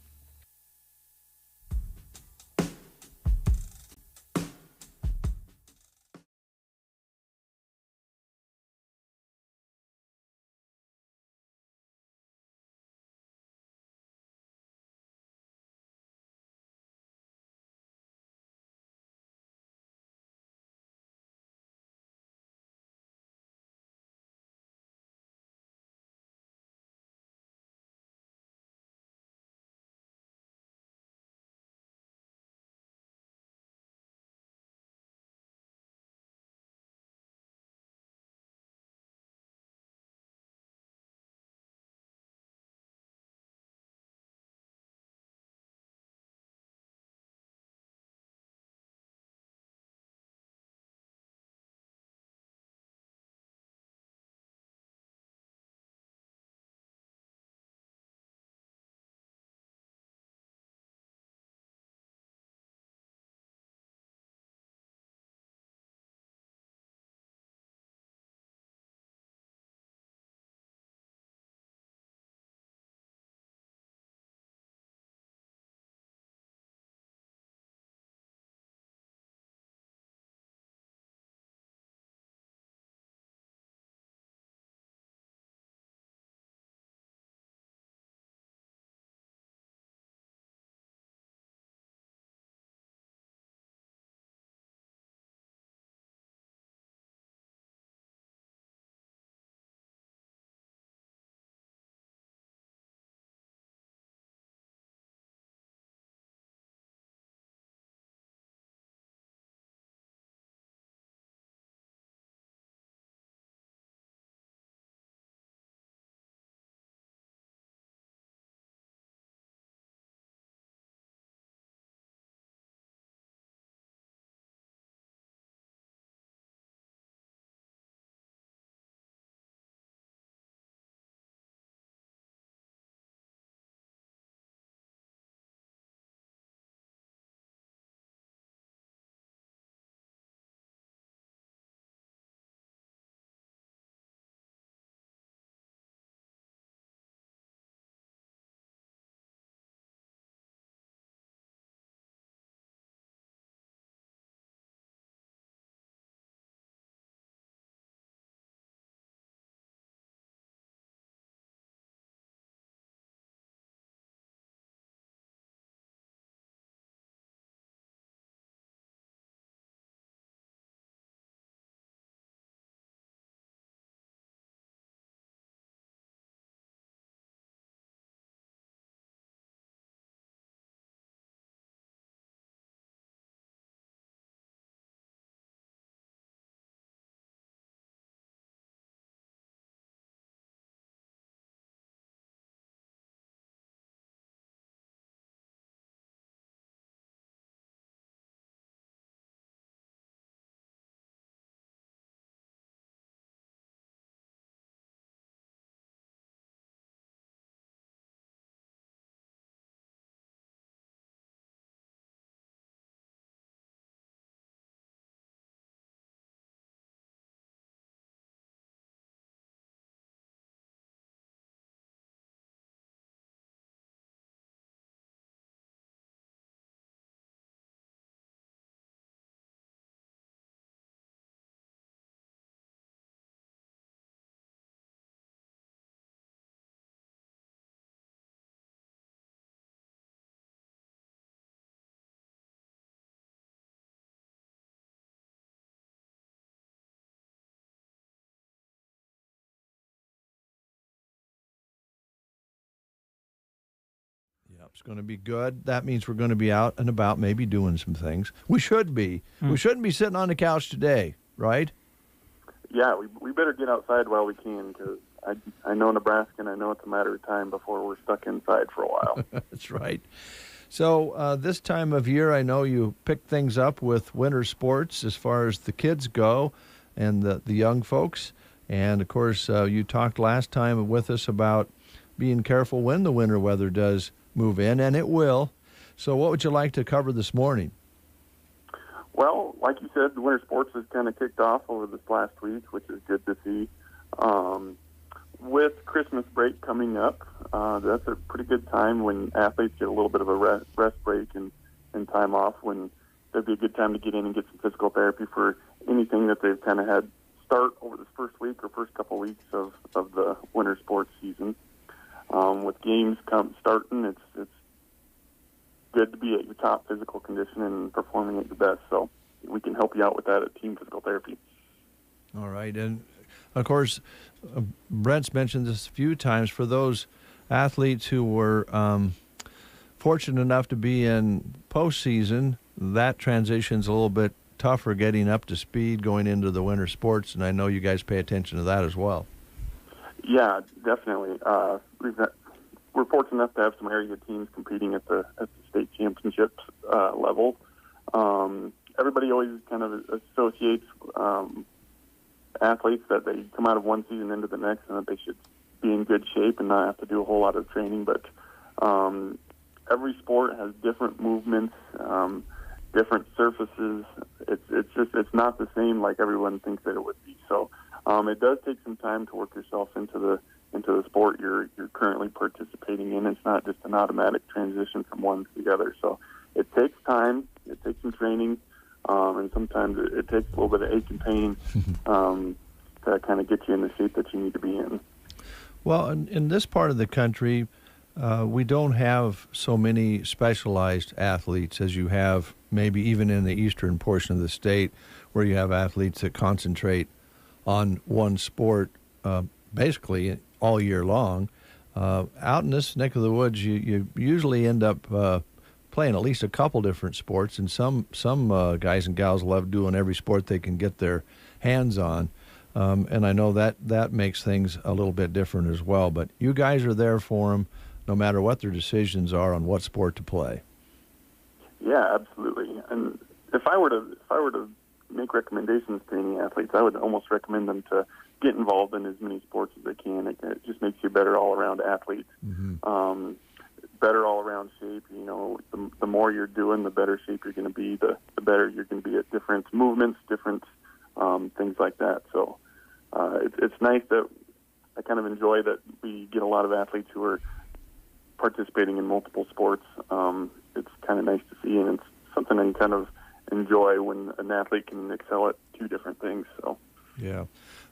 Yep, it's going to be good. That means we're going to be out and about, maybe doing some things. We should be. We shouldn't be sitting on the couch today, right? yeah, we better get outside while we can, because I know Nebraska, and I know it's a matter of time before we're stuck inside for a while. That's right. So this time of year, I know you pick things up with winter sports as far as the kids go and the young folks. And, of course, you talked last time with us about being careful when the winter weather does move in, and it will. So what would you like to cover this morning? Well, like you said, the winter sports has kind of kicked off over this last week, which is good to see. With Christmas break coming up, that's a pretty good time when athletes get a little bit of a rest break and time off, when there'd be a good time to get in and get some physical therapy for anything that they've kind of had start over this first week or first couple weeks of the winter sports season. With games starting, it's good to be at your top physical condition and performing at your best. So we can help you out with that at Team Physical Therapy. All right. And, of course, Brent's mentioned this a few times. For those athletes who were fortunate enough to be in postseason, that transition's a little bit tougher getting up to speed going into the winter sports, and I know you guys pay attention to that as well. Yeah, definitely. We're fortunate enough to have some area teams competing at the state championships level. Everybody always kind of associates athletes that they come out of one season into the next and that they should be in good shape and not have to do a whole lot of training. But every sport has different movements, different surfaces. It's not the same like everyone thinks that it would be. So it does take some time to work yourself into the sport you're currently participating in. It's not just an automatic transition from one to the other. So it takes time. It takes some training. And sometimes it takes a little bit of ache and pain to kind of get you in the shape that you need to be in. Well, in this part of the country, we don't have so many specialized athletes as you have maybe even in the eastern portion of the state, where you have athletes that concentrate on one sport basically all year long. Out in this neck of the woods, you usually end up playing at least a couple different sports, and some guys and gals love doing every sport they can get their hands on. And I know that makes things a little bit different as well. But you guys are there for them, no matter what their decisions are on what sport to play. Yeah, absolutely. And if I were to make recommendations to any athletes, I would almost recommend them to get involved in as many sports as they can. It just makes you a better all-around athlete. Mm-hmm. Better all-around shape. You know, the more you're doing, the better shape you're going to be. The better you're going to be at different movements, different things like that. So it's nice that I kind of enjoy that we get a lot of athletes who are participating in multiple sports. It's kind of nice to see, and it's something I kind of enjoy when an athlete can excel at two different things. So. Yeah.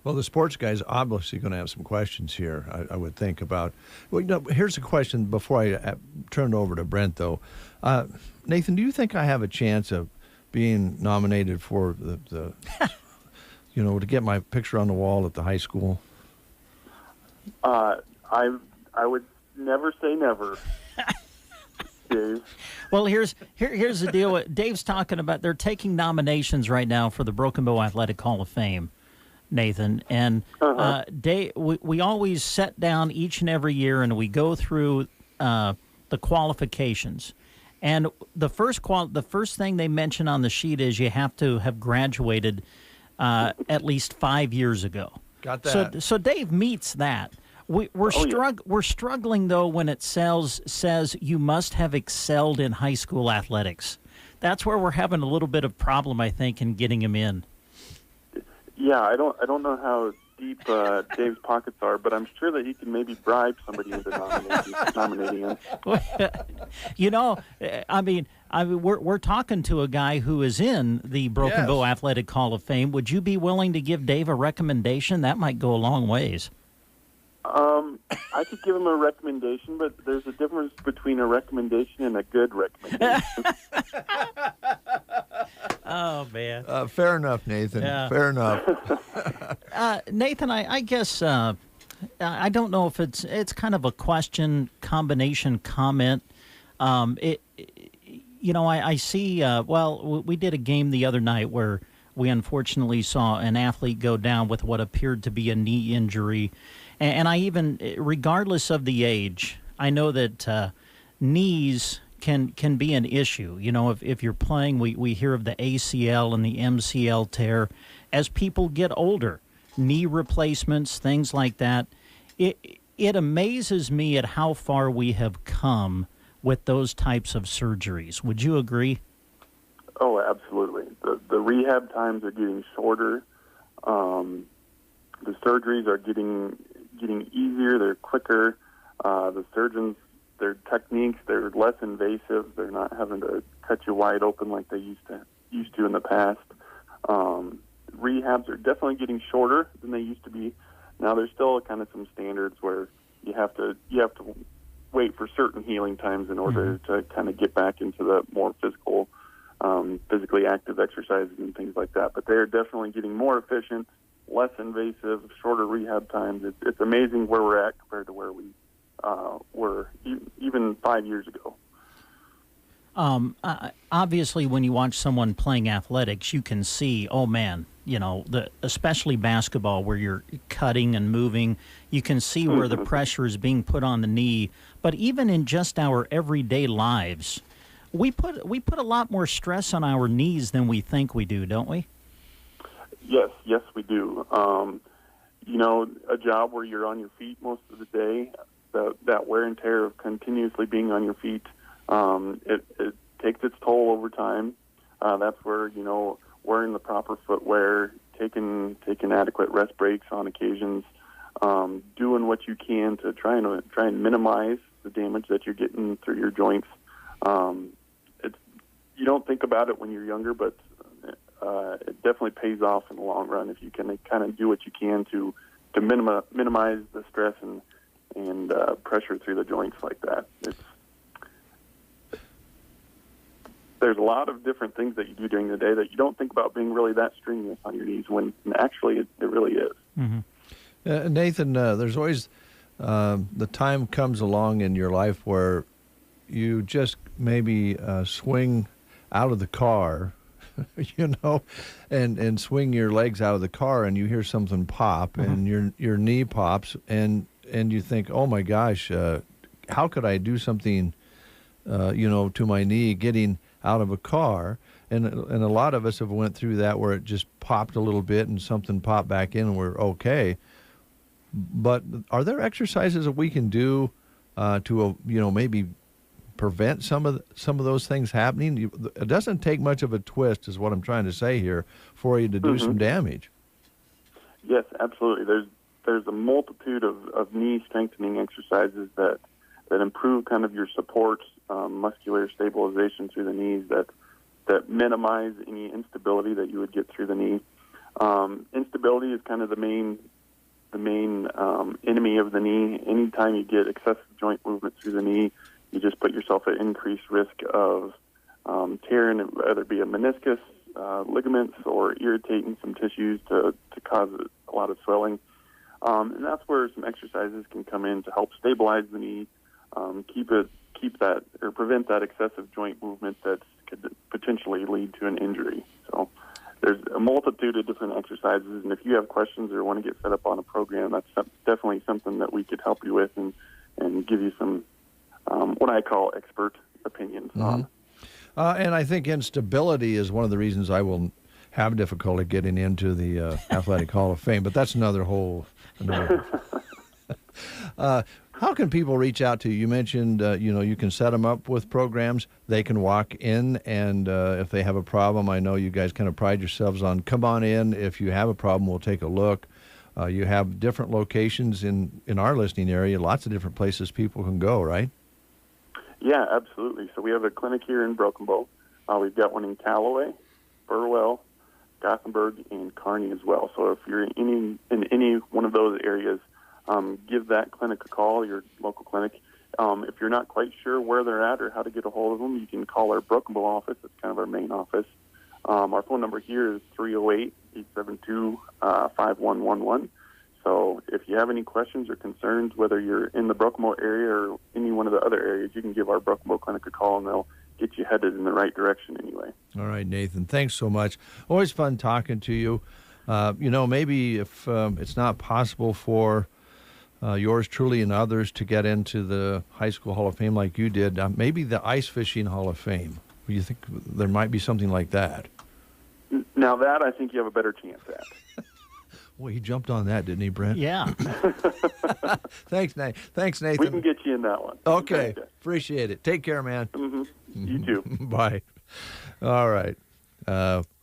Well, the sports guys obviously going to have some questions here, I would think, about. Well, here's a question before I turn it over to Brent, though. Nathan, do you think I have a chance of being nominated for the to get my picture on the wall at the high school? I would never say never, Dave. Well, here's the deal. Dave's talking about they're taking nominations right now for the Broken Bow Athletic Hall of Fame, Nathan. And Dave, we always sit down each and every year and we go through the qualifications. And the first thing they mention on the sheet is you have to have graduated at least 5 years ago. Got that. So Dave meets that. We're struggling, though, when it says you must have excelled in high school athletics. That's where we're having a little bit of problem, I think, in getting him in. Yeah, I don't know how deep Dave's pockets are, but I'm sure that he can maybe bribe somebody into nominating him. We're talking to a guy who is in the Broken Bow Athletic Hall of Fame. Would you be willing to give Dave a recommendation? That might go a long ways. I could give him a recommendation, but there's a difference between a recommendation and a good recommendation. Oh, man. Fair enough, Nathan. Yeah. Fair enough. Nathan, I guess I don't know if it's kind of a question combination comment. I see, we did a game the other night where we unfortunately saw an athlete go down with what appeared to be a knee injury. And I even, regardless of the age, I know that knees can be an issue. You know, if you're playing, we hear of the ACL and the MCL tear. As people get older, knee replacements, things like that, it amazes me at how far we have come with those types of surgeries. Would you agree? Oh, absolutely. The rehab times are getting shorter. The surgeries are getting easier. They're quicker. The surgeons, their techniques, they're less invasive. They're not having to cut you wide open like they used to in the past. Rehabs are definitely getting shorter than they used to be. Now there's still kind of some standards where you have to wait for certain healing times in order to kind of get back into the more physically active exercises and things like that. But they're definitely getting more efficient, less invasive, shorter rehab times. It's amazing where we're at compared to where we were even 5 years ago. Obviously, when you watch someone playing athletics, you can see, oh man, you know, especially basketball where you're cutting and moving, you can see where the pressure is being put on the knee. But even in just our everyday lives, we put a lot more stress on our knees than we think we do, don't we? Yes, we do. You know, a job where you're on your feet most of the day, that wear and tear of continuously being on your feet, it takes its toll over time. That's where, you know, wearing the proper footwear, taking adequate rest breaks on occasions, doing what you can to try and minimize the damage that you're getting through your joints. You don't think about it when you're younger, but it definitely pays off in the long run if you can kind of do what you can to minimize the stress and pressure through the joints like that. There's a lot of different things that you do during the day that you don't think about being really that strenuous on your knees, when actually it really is. Mm-hmm. Nathan, there's always the time comes along in your life where you just maybe swing out of the car, you know, and swing your legs out of the car, and you hear something pop, and your knee pops, and you think, oh my gosh, how could I do something, you know, to my knee getting out of a car? And a lot of us have went through that where it just popped a little bit and something popped back in and we're okay. But are there exercises that we can do to, you know, maybe prevent some of those things happening? It doesn't take much of a twist, is what I'm trying to say here, for you to do some damage. Yes, absolutely. There's a multitude of knee strengthening exercises that improve kind of your support, muscular stabilization through the knees, that minimize any instability that you would get through the knee. Instability is kind of the main enemy of the knee. Anytime you get excessive joint movement through the knee, you just put yourself at increased risk of tearing, whether it be a meniscus, ligaments, or irritating some tissues to cause a lot of swelling. And that's where some exercises can come in to help stabilize the knee, keep that or prevent that excessive joint movement that could potentially lead to an injury. So there's a multitude of different exercises, and if you have questions or want to get set up on a program, that's definitely something that we could help you with and give you some what I call expert opinions on. And I think instability is one of the reasons I will have difficulty getting into the Athletic Hall of Fame, but that's another. How can people reach out to you? You mentioned, you know, you can set them up with programs. They can walk in, and if they have a problem, I know you guys kind of pride yourselves on, come on in. If you have a problem, we'll take a look. You have different locations in our listening area, lots of different places people can go, right? Yeah, absolutely. So we have a clinic here in Broken Bow. We've got one in Callaway, Burwell, Gothenburg, and Kearney as well. So if you're in any one of those areas, give that clinic a call, your local clinic. If you're not quite sure where they're at or how to get a hold of them, you can call our Broken Bow office. It's kind of our main office. Our phone number here is 308-872-5111. So if you have any questions or concerns, whether you're in the Broken Bow area or any one of the other areas, you can give our Broken Bow clinic a call, and they'll get you headed in the right direction anyway. All right, Nathan. Thanks so much. Always fun talking to you. Maybe if it's not possible for yours truly and others to get into the High School Hall of Fame like you did, maybe the Ice Fishing Hall of Fame. Do you think there might be something like that? Now that I think you have a better chance at. Well, he jumped on that, didn't he, Brent? Yeah. Thanks, Nathan. We can get you in that one. Okay. Appreciate it. Take care, man. Mm-hmm. You too. Bye. All right.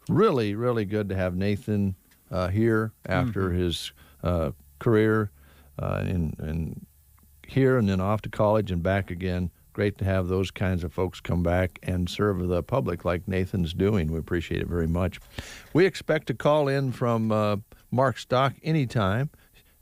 Really, really good to have Nathan here after his career in here and then off to college and back again. Great to have those kinds of folks come back and serve the public like Nathan's doing. We appreciate it very much. We expect to call in from Mark Stock anytime,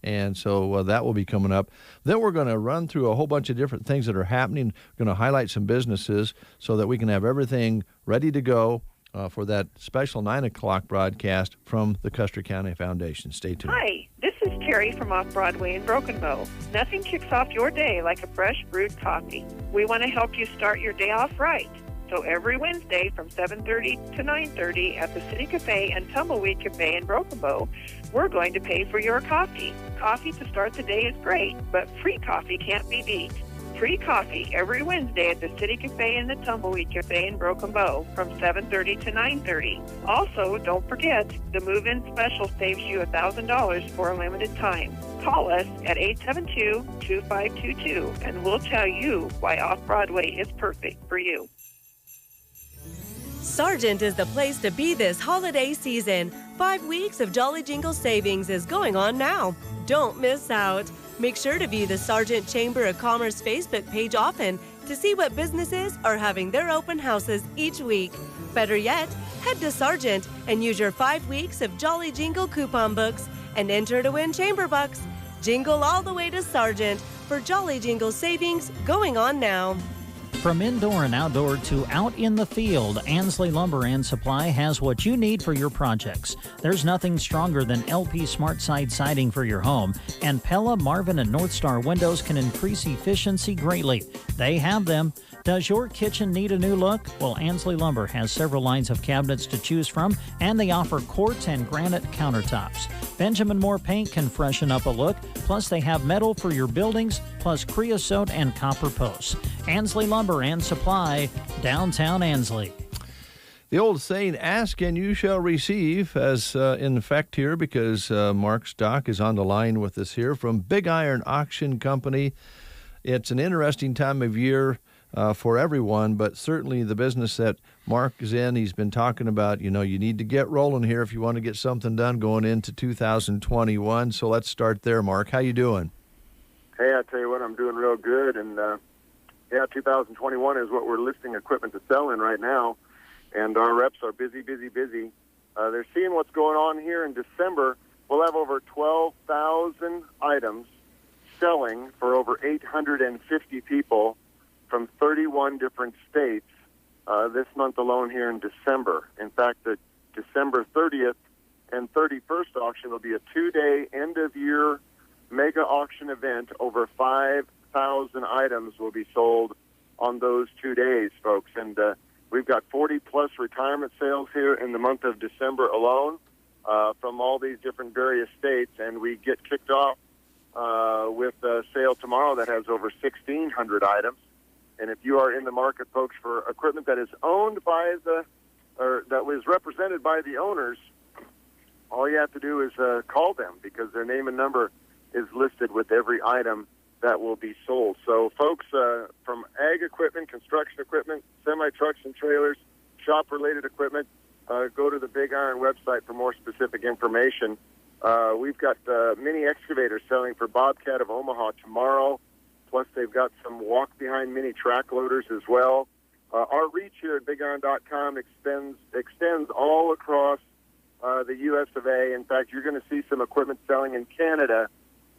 and so that will be coming up. Then we're going to run through a whole bunch of different things that are happening. We're going to highlight some businesses so that we can have everything ready to go for that special 9 o'clock broadcast from the Custer County Foundation. Stay tuned. Hi, this is Terry from Off-Broadway in Broken Bow. Nothing kicks off your day like a fresh brewed coffee. We want to help you start your day off right. So every Wednesday from 7:30 to 9:30 at the City Cafe and Tumbleweed Cafe in Broken Bow, we're going to pay for your coffee. Coffee to start the day is great, but free coffee can't be beat. Free coffee every Wednesday at the City Cafe and the Tumbleweed Cafe in Broken Bow from 7:30 to 9:30. Also, don't forget, the move-in special saves you $1,000 for a limited time. Call us at 872-2522, and we'll tell you why Off-Broadway is perfect for you. Sargent is the place to be this holiday season. 5 weeks of Jolly Jingle savings is going on now. Don't miss out. Make sure to view the Sargent Chamber of Commerce Facebook page often to see what businesses are having their open houses each week. Better yet, head to Sargent and use your 5 weeks of Jolly Jingle coupon books and enter to win Chamber Bucks. Jingle all the way to Sargent for Jolly Jingle savings going on now. From indoor and outdoor to out in the field, Ansley Lumber and Supply has what you need for your projects. There's nothing stronger than LP Smart Side siding for your home, and Pella, Marvin, and North Star windows can increase efficiency greatly. They have them. Does your kitchen need a new look? Well, Ansley Lumber has several lines of cabinets to choose from, and they offer quartz and granite countertops. Benjamin Moore Paint can freshen up a look, plus they have metal for your buildings, plus creosote and copper posts. Ansley Lumber and Supply, downtown Ansley. The old saying, ask and you shall receive, as in effect here, because Mark Stock is on the line with us here from Big Iron Auction Company. It's an interesting time of year for everyone, but certainly the business that Mark is in, he's been talking about, you need to get rolling here if you want to get something done going into 2021. So let's start there, Mark. How you doing? Hey, I tell you what, I'm doing real good, and 2021 is what we're listing equipment to sell in right now, and our reps are busy. They're seeing what's going on here in December. We'll have over 12,000 items selling for over 850 people from 31 different states this month alone here in December. In fact, the December 30th and 31st auction will be a 2-day end-of-year mega auction event. Over 5,000 items will be sold on those 2 days, folks. And we've got 40-plus retirement sales here in the month of December alone from all these different various states. And we get kicked off with a sale tomorrow that has over 1,600 items. And if you are in the market, folks, for equipment that is owned by or that was represented by the owners, all you have to do is call them, because their name and number is listed with every item that will be sold. So, folks, from ag equipment, construction equipment, semi-trucks and trailers, shop-related equipment, go to the Big Iron website for more specific information. We've got mini excavators selling for Bobcat of Omaha tomorrow. Plus, they've got some walk-behind mini track loaders as well. Our reach here at BigIron.com extends all across the U.S. of A. In fact, you're going to see some equipment selling in Canada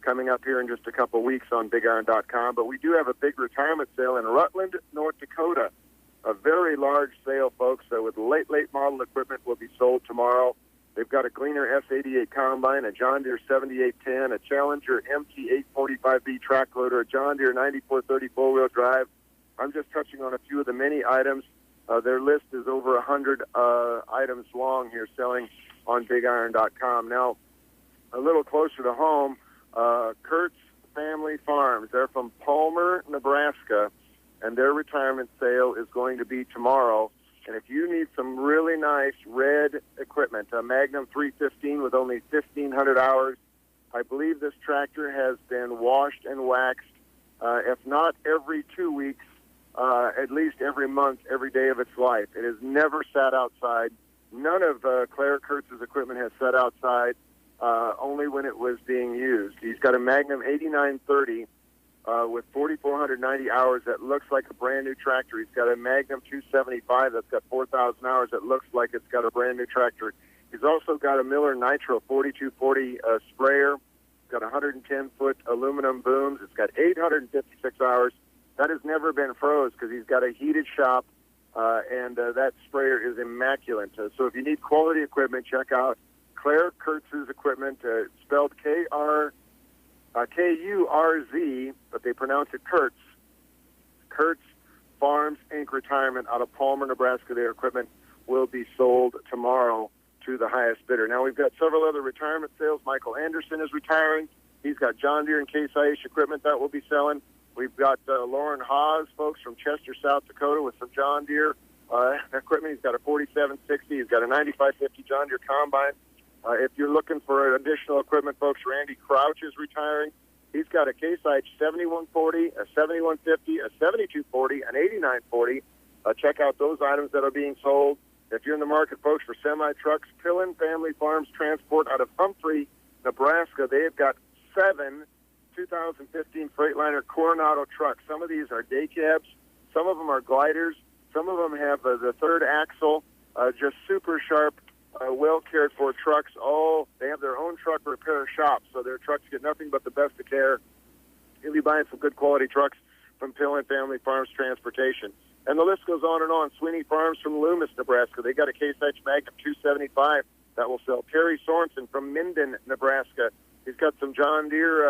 coming up here in just a couple weeks on BigIron.com. But we do have a big retirement sale in Rutland, North Dakota. A very large sale, folks, with late model equipment will be sold tomorrow. They've got a Gleaner S88 combine, a John Deere 7810, a Challenger MT845B track loader, a John Deere 9430 four-wheel drive. I'm just touching on a few of the many items Their list is over 100 items long here, selling on BigIron.com. Now, a little closer to home, Kurtz Family Farms. They're from Palmer, Nebraska, and their retirement sale is going to be tomorrow. And if you need some really nice red equipment, a Magnum 315 with only 1,500 hours, I believe this tractor has been washed and waxed, if not every 2 weeks, at least every month, every day of its life. It has never sat outside. None of Claire Kurtz's equipment has sat outside, only when it was being used. He's got a Magnum 8930 with 4,490 hours that looks like a brand new tractor. He's got a Magnum 275 that's got 4,000 hours that looks like it's got a brand new tractor. He's also got a Miller Nitro 4240 sprayer. It's got 110-foot aluminum booms. It's got 856 hours. That has never been froze because he's got a heated shop, and that sprayer is immaculate. So if you need quality equipment, check out Claire Kurtz's equipment, spelled K-U-R-Z, but they pronounce it Kurtz. Kurtz Farms, Inc. Retirement out of Palmer, Nebraska. Their equipment will be sold tomorrow to the highest bidder. Now, we've got several other retirement sales. Michael Anderson is retiring. He's got John Deere and Case IH equipment that will be selling. We've got Lauren Haas, folks from Chester, South Dakota, with some John Deere equipment. He's got a 4760. He's got a 9550 John Deere combine. If you're looking for additional equipment, folks, Randy Crouch is retiring. He's got a Case IH 7140, a 7150, a 7240, an 8940. Check out those items that are being sold. If you're in the market, folks, for semi-trucks, Pillin Family Farms Transport out of Humphrey, Nebraska, they have got 7 2015 Freightliner Coronado trucks. Some of these are day cabs. Some of them are gliders. Some of them have the third axle, just super sharp, well cared for trucks. They have their own truck repair shop, so their trucks get nothing but the best of care. You'll be buying some good quality trucks from Pillin Family Farms Transportation. And the list goes on and on. Sweeney Farms from Loomis, Nebraska. They got a Case IH Magnum 275 that will sell. Terry Sorensen from Minden, Nebraska. He's got some John Deere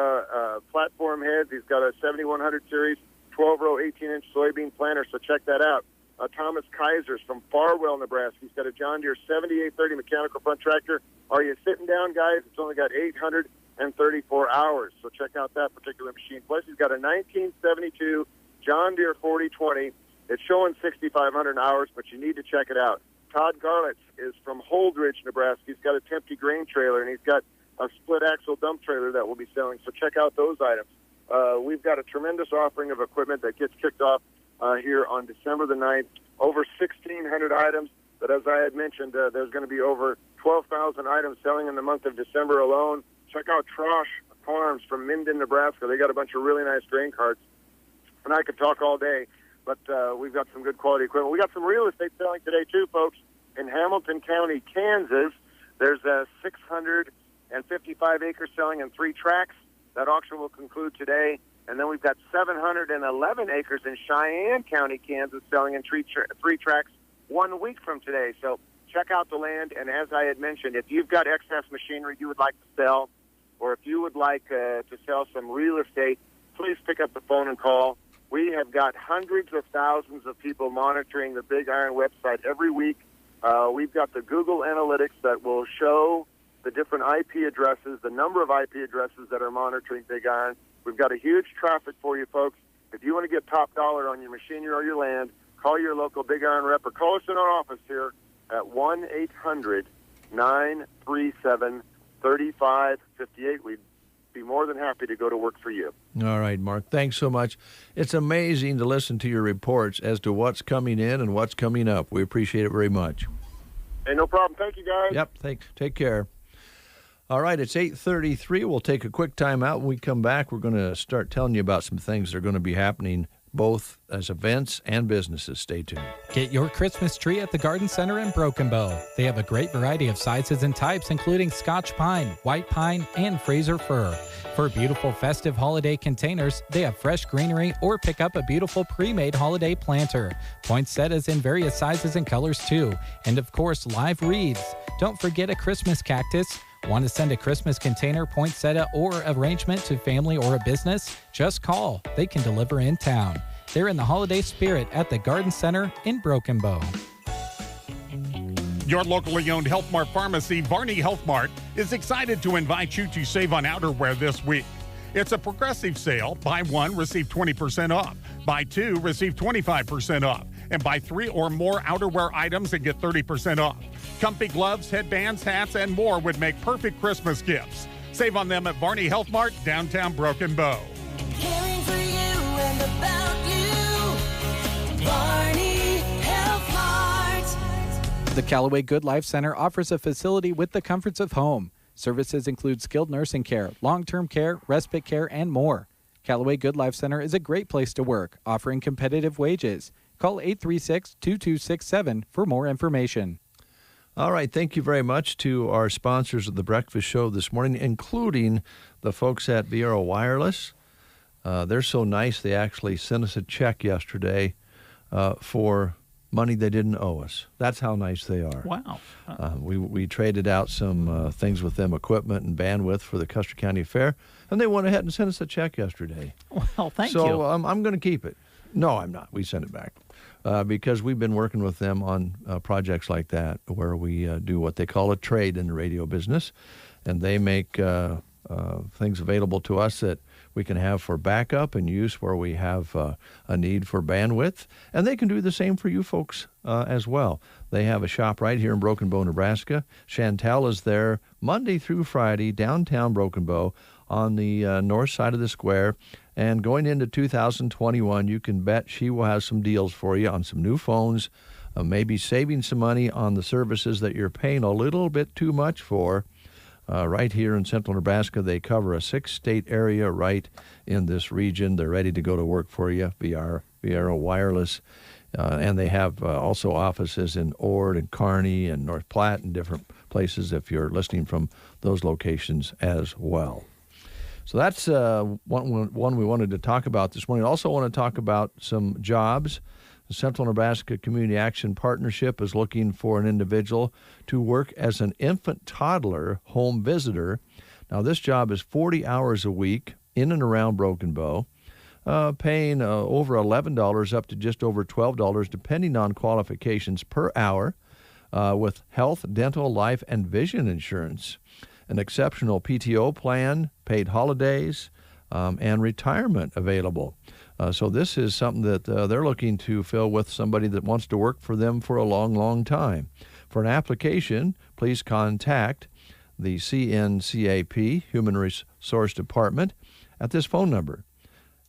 platform heads. He's got a 7100 series 12-row 18-inch soybean planter, so check that out. Thomas Kaiser's from Farwell, Nebraska. He's got a John Deere 7830 mechanical front tractor. Are you sitting down, guys? It's only got 834 hours, so check out that particular machine. Plus, he's got a 1972 John Deere 4020. It's showing 6,500 hours, but you need to check it out. Todd Garlitz is from Holdridge, Nebraska. He's got a Tempty grain trailer, and he's got a split-axle dump trailer that we'll be selling, so check out those items. We've got a tremendous offering of equipment that gets kicked off here on December the 9th. Over 1,600 items, but as I had mentioned, there's going to be over 12,000 items selling in the month of December alone. Check out Trosh Farms from Minden, Nebraska. They got a bunch of really nice grain carts, and I could talk all day, but we've got some good quality equipment. We got some real estate selling today, too, folks. In Hamilton County, Kansas, there's 655 acres selling in 3 tracts. That auction will conclude today. And then we've got 711 acres in Cheyenne County, Kansas, selling in 3 tracts 1 week from today. So check out the land. And as I had mentioned, if you've got excess machinery you would like to sell, or if you would like to sell some real estate, please pick up the phone and call. We have got hundreds of thousands of people monitoring the Big Iron website every week. We've got the Google Analytics that will show the different IP addresses, the number of IP addresses that are monitoring Big Iron. We've got a huge traffic for you, folks. If you want to get top dollar on your machinery or your land, call your local Big Iron rep or call us in our office here at 1-800-937-3558. We'd be more than happy to go to work for you. All right, Mark. Thanks so much. It's amazing to listen to your reports as to what's coming in and what's coming up. We appreciate it very much. Hey, no problem. Thank you, guys. Yep. Take care. All right, it's 8:33. We'll take a quick time out. When we come back, we're going to start telling you about some things that are going to be happening both as events and businesses. Stay tuned. Get your Christmas tree at the Garden Center in Broken Bow. They have a great variety of sizes and types, including Scotch pine, white pine, and Fraser fir. For beautiful festive holiday containers, they have fresh greenery or pick up a beautiful pre-made holiday planter. Poinsettias in various sizes and colors too. And of course, live wreaths. Don't forget a Christmas cactus. Want to send a Christmas container, poinsettia, or arrangement to family or a business? Just call. They can deliver in town. They're in the holiday spirit at the Garden Center in Broken Bow. Your locally owned Health Mart pharmacy, Varney Health Mart, is excited to invite you to save on outerwear this week. It's a progressive sale. Buy one, receive 20% off. Buy two, receive 25% off. And buy 3 or more outerwear items and get 30% off. Comfy gloves, headbands, hats, and more would make perfect Christmas gifts. Save on them at Varney Health Mart, downtown Broken Bow. Caring for you and about you. Varney Health Mart. The Callaway Good Life Center offers a facility with the comforts of home. Services include skilled nursing care, long-term care, respite care, and more. Callaway Good Life Center is a great place to work, offering competitive wages. Call 836-2267 for more information. All right, thank you very much to our sponsors of the breakfast show this morning, including the folks at Viera Wireless. They're so nice, they actually sent us a check yesterday for money they didn't owe us. That's how nice they are. Wow. We traded out some things with them, equipment and bandwidth for the Custer County Fair, and they went ahead and sent us a check yesterday. Well, thank you. So I'm going to keep it. No, I'm not. We sent it back because we've been working with them on projects like that where we do what they call a trade in the radio business, and they make things available to us that we can have for backup and use where we have a need for bandwidth. And they can do the same for you folks as well. They have a shop right here in Broken Bow, Nebraska. Chantel is there Monday through Friday, downtown Broken Bow, on the north side of the square. And going into 2021, you can bet she will have some deals for you on some new phones, maybe saving some money on the services that you're paying a little bit too much for. Right here in central Nebraska, they cover a 6-state area right in this region. They're ready to go to work for you, Viera Wireless. And they have also offices in Ord and Kearney and North Platte and different places if you're listening from those locations as well. So that's one we wanted to talk about this morning. I also want to talk about some jobs. The Central Nebraska Community Action Partnership is looking for an individual to work as an infant toddler home visitor. Now, this job is 40 hours a week in and around Broken Bow, paying over $11 up to just over $12, depending on qualifications per hour, with health, dental, life, and vision insurance, an exceptional PTO plan, paid holidays, and retirement available. So this is something that they're looking to fill with somebody that wants to work for them for a long, long time. For an application, please contact the CNCAP Human Resource Department at this phone number,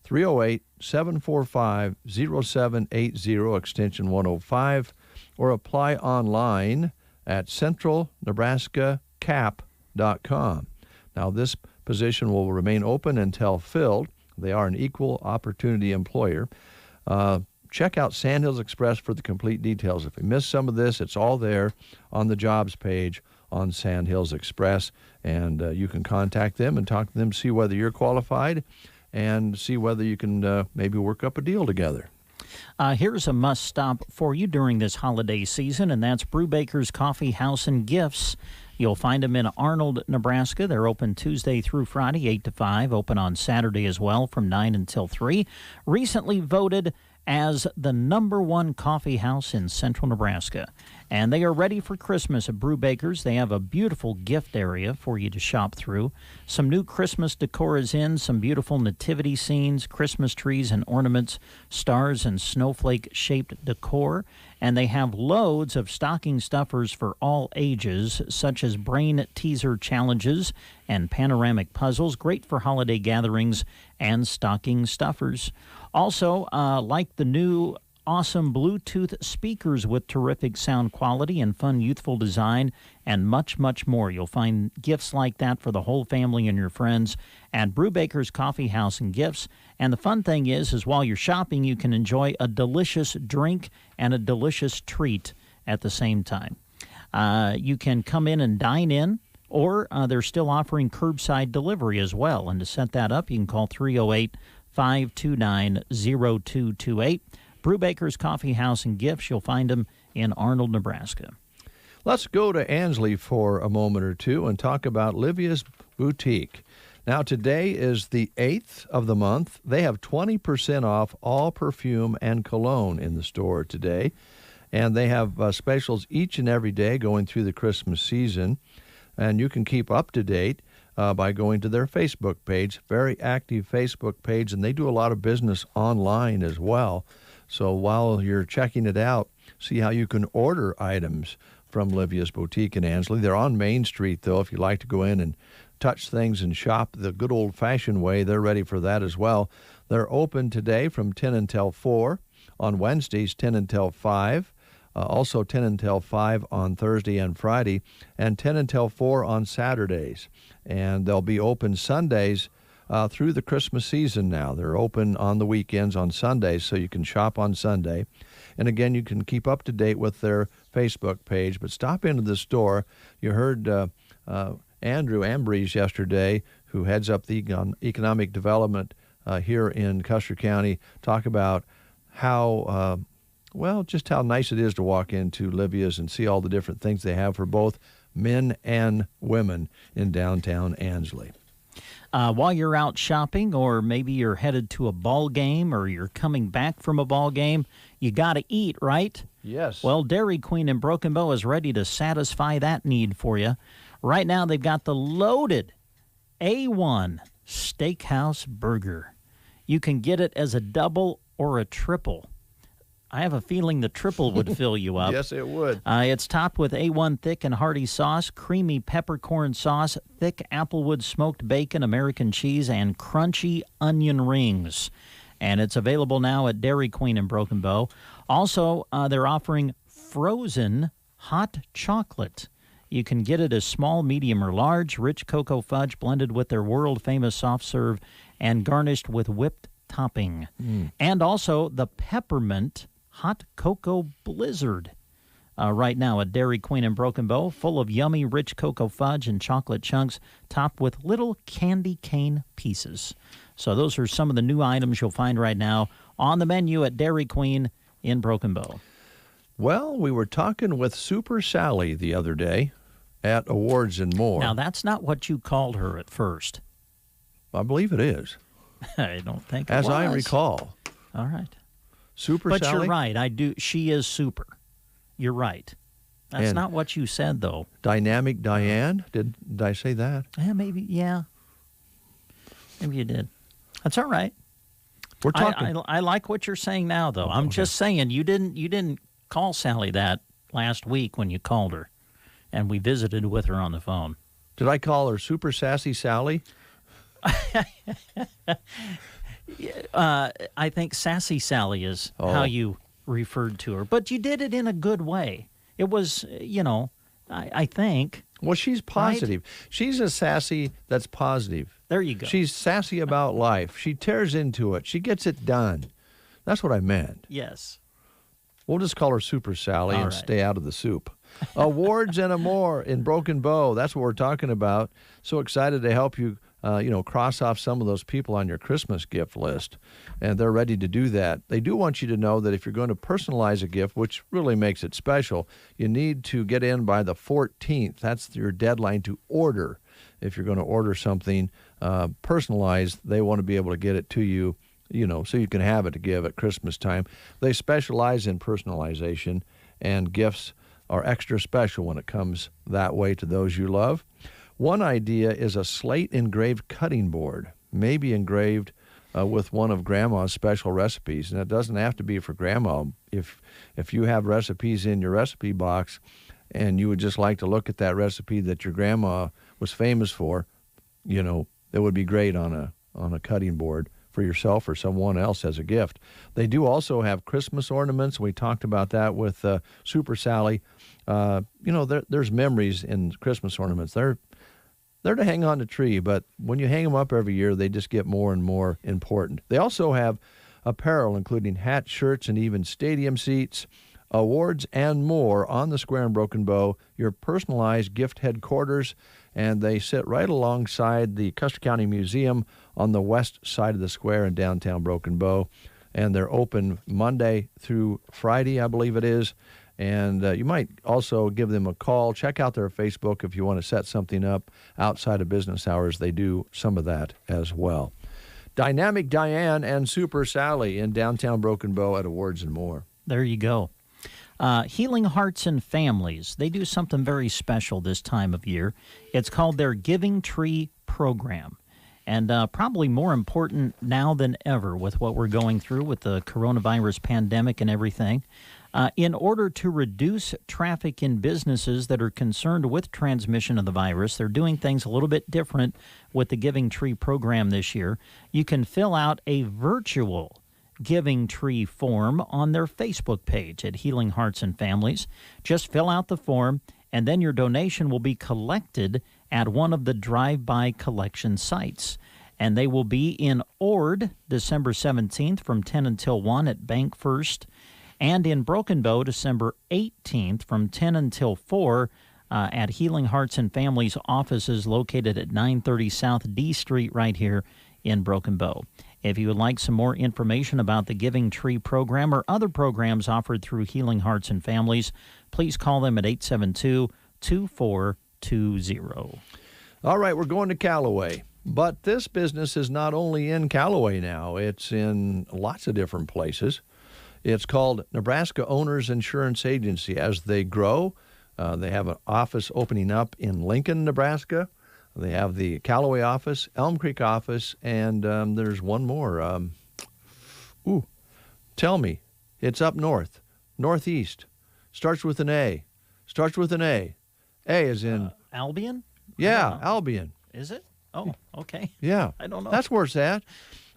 308-745-0780, extension 105, or apply online at centralnebraskacap.com. Now, this position will remain open until filled. They are an equal opportunity employer. Check out Sandhills Express for the complete details. If you missed some of this, it's all there on the jobs page on Sandhills Express, and you can contact them and talk to them, see whether you're qualified, and see whether you can maybe work up a deal together. Here's a must-stop for you during this holiday season, and that's Brew Baker's Coffee House and Gifts. You'll find them in Arnold, Nebraska. They're open Tuesday through Friday, 8 to 5, open on Saturday as well from 9 until 3. Recently voted as the #1 coffee house in central Nebraska. And they are ready for Christmas at Brew Baker's. They have a beautiful gift area for you to shop through. Some new Christmas decor is in, some beautiful nativity scenes, Christmas trees and ornaments, stars and snowflake-shaped decor. And they have loads of stocking stuffers for all ages, such as brain teaser challenges and panoramic puzzles, great for holiday gatherings and stocking stuffers. Also, like the new awesome Bluetooth speakers with terrific sound quality and fun youthful design and much, much more. You'll find gifts like that for the whole family and your friends at Brew Baker's Coffee House and Gifts. And the fun thing is while you're shopping, you can enjoy a delicious drink and a delicious treat at the same time. You can come in and dine in, or they're still offering curbside delivery as well. And to set that up, you can call 308-529-0228. Brew Baker's Coffee House and Gifts. You'll find them in Arnold, Nebraska. Let's go to Ansley for a moment or two and talk about Libya's Boutique. Now, today is the 8th of the month. They have 20% off all perfume and cologne in the store today. And they have specials each and every day going through the Christmas season. And you can keep up to date by going to their Facebook page, very active Facebook page, and they do a lot of business online as well. So while you're checking it out, see how you can order items from Livia's Boutique in Ansley. They're on Main Street, though. If you like to go in and touch things and shop the good old-fashioned way, they're ready for that as well. They're open today from 10 until 4, on Wednesdays 10 until 5, also 10 until 5 on Thursday and Friday, and 10 until 4 on Saturdays. And they'll be open Sundays through the Christmas season now. They're open on the weekends on Sundays, so you can shop on Sunday. And again, you can keep up to date with their Facebook page, but stop into the store. You heard Andrew Ambrose yesterday, who heads up the economic development here in Custer County, talk about how, just how nice it is to walk into Libya's and see all the different things they have for both men and women in downtown Ansley. While you're out shopping, or maybe you're headed to a ball game, or you're coming back from a ball game, you got to eat, right? Yes. Well, Dairy Queen in Broken Bow is ready to satisfy that need for you. Right now, they've got the loaded A1 Steakhouse burger. You can get it as a double or a triple. I have a feeling the triple would fill you up. Yes, it would. It's topped with A1 thick and hearty sauce, creamy peppercorn sauce, thick applewood smoked bacon, American cheese, and crunchy onion rings. And it's available now at Dairy Queen in Broken Bow. Also, they're offering frozen hot chocolate. You can get it as small, medium, or large, rich cocoa fudge blended with their world-famous soft serve and garnished with whipped topping. And also the peppermint hot cocoa blizzard right now at Dairy Queen in Broken Bow, full of yummy, rich cocoa fudge and chocolate chunks, topped with little candy cane pieces. So those are some of the new items you'll find right now on the menu at Dairy Queen in Broken Bow. Well, we were talking with Super Sally the other day at Awards and More. Now, that's not what you called her at first. I believe it is. I don't think it As was. I recall. All right. Super But Sally? you're right. I do. She is super. You're right. That's And not what you said, though. Dynamic Diane? Did I say that? Yeah, maybe. Yeah. Maybe you did. That's all right. We're talking. I like what you're saying now, though. I'm just saying you didn't call Sally that last week when you called her, and we visited with her on the phone. Did I call her Super Sassy Sally? I think Sassy Sally is how you referred to her. But you did it in a good way. It was, I think. Well, she's positive. Right? She's a sassy that's positive. There you go. She's sassy about life. She tears into it. She gets it done. That's what I meant. Yes. We'll just call her Super Sally All and right. stay out of the soup. Awards and more in Broken Bow. That's what we're talking about. So excited to help you, cross off some of those people on your Christmas gift list. And they're ready to do that. They do want you to know that if you're going to personalize a gift, which really makes it special, you need to get in by the 14th. That's your deadline to order. If you're going to order something personalized, they want to be able to get it to you, so you can have it to give at Christmas time. They specialize in personalization, and gifts are extra special when it comes that way to those you love. One idea is a slate engraved cutting board, maybe engraved with one of Grandma's special recipes. And it doesn't have to be for Grandma. If you have recipes in your recipe box and you would just like to look at that recipe that your grandma was famous for, that would be great on a cutting board for yourself or someone else as a gift. They do also have Christmas ornaments. We talked about that with Super Sally. There's memories in Christmas ornaments. They're to hang on the tree, but when you hang them up every year, they just get more and more important. They also have apparel, including hats, shirts, and even stadium seats, awards, and more on the square in Broken Bow, your personalized gift headquarters, and they sit right alongside the Custer County Museum on the west side of the square in downtown Broken Bow. And they're open Monday through Friday, I believe it is, And you might also give them a call. Check out their Facebook if you want to set something up outside of business hours. They do some of that as well. Dynamic Diane and Super Sally in downtown Broken Bow at Awards and More. There you go. Healing Hearts and Families. They do something very special this time of year. It's called their Giving Tree Program. And probably more important now than ever with what we're going through with the coronavirus pandemic and everything. In order to reduce traffic in businesses that are concerned with transmission of the virus, they're doing things a little bit different with the Giving Tree program this year. You can fill out a virtual Giving Tree form on their Facebook page at Healing Hearts and Families. Just fill out the form, and then your donation will be collected at one of the drive-by collection sites. And they will be in Ord, December 17th from 10 until 1 at Bank First, and in Broken Bow, December 18th from 10 until 4 at Healing Hearts and Families offices located at 930 South D Street right here in Broken Bow. If you would like some more information about the Giving Tree program or other programs offered through Healing Hearts and Families, please call them at 872-2420. All right, we're going to Callaway. But this business is not only in Callaway now. It's in lots of different places. It's called Nebraska Owners Insurance Agency. As they grow, they have an office opening up in Lincoln, Nebraska. They have the Callaway office, Elm Creek office, and there's one more. Tell me. It's up north, northeast. Starts with an A. A is in... Albion? Yeah, Albion. Is it? Oh, okay. Yeah. I don't know. That's where it's at.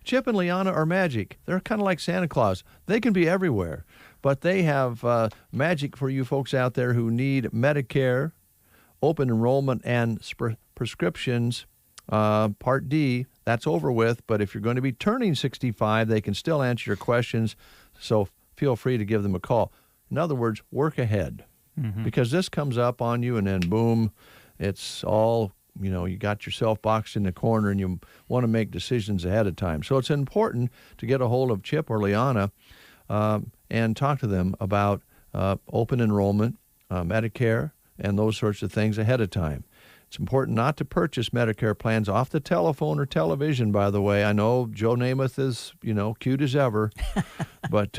Chip and Liana are magic. They're kind of like Santa Claus. They can be everywhere. But they have magic for you folks out there who need Medicare, open enrollment, and prescriptions. Part D, that's over with. But if you're going to be turning 65, they can still answer your questions. So feel free to give them a call. In other words, work ahead. Mm-hmm. Because this comes up on you and then boom, it's all... you got yourself boxed in the corner and you want to make decisions ahead of time. So it's important to get a hold of Chip or Liana and talk to them about open enrollment, Medicare, and those sorts of things ahead of time. It's important not to purchase Medicare plans off the telephone or television, by the way. I know Joe Namath is, cute as ever, but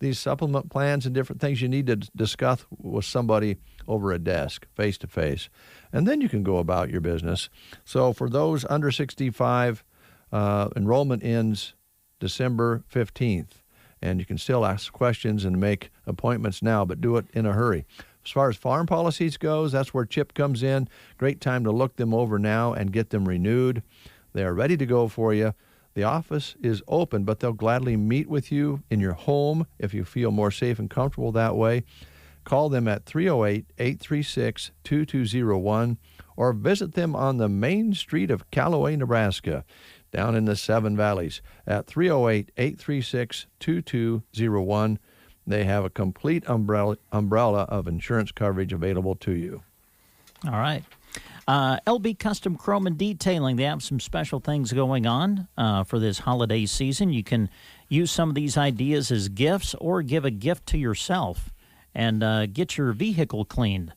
these supplement plans and different things you need to discuss with somebody over a desk, face-to-face. And then you can go about your business. So for those under 65, enrollment ends December 15th. And you can still ask questions and make appointments now, but do it in a hurry. As far as farm policies goes, that's where Chip comes in. Great time to look them over now and get them renewed. They are ready to go for you. The office is open, but they'll gladly meet with you in your home if you feel more safe and comfortable that way. Call them at 308-836-2201 or visit them on the main street of Callaway, Nebraska, down in the Seven Valleys at 308-836-2201. They have a complete umbrella of insurance coverage available to you. All right. LB Custom Chrome and Detailing, they have some special things going on for this holiday season. You can use some of these ideas as gifts or give a gift to yourself and get your vehicle cleaned.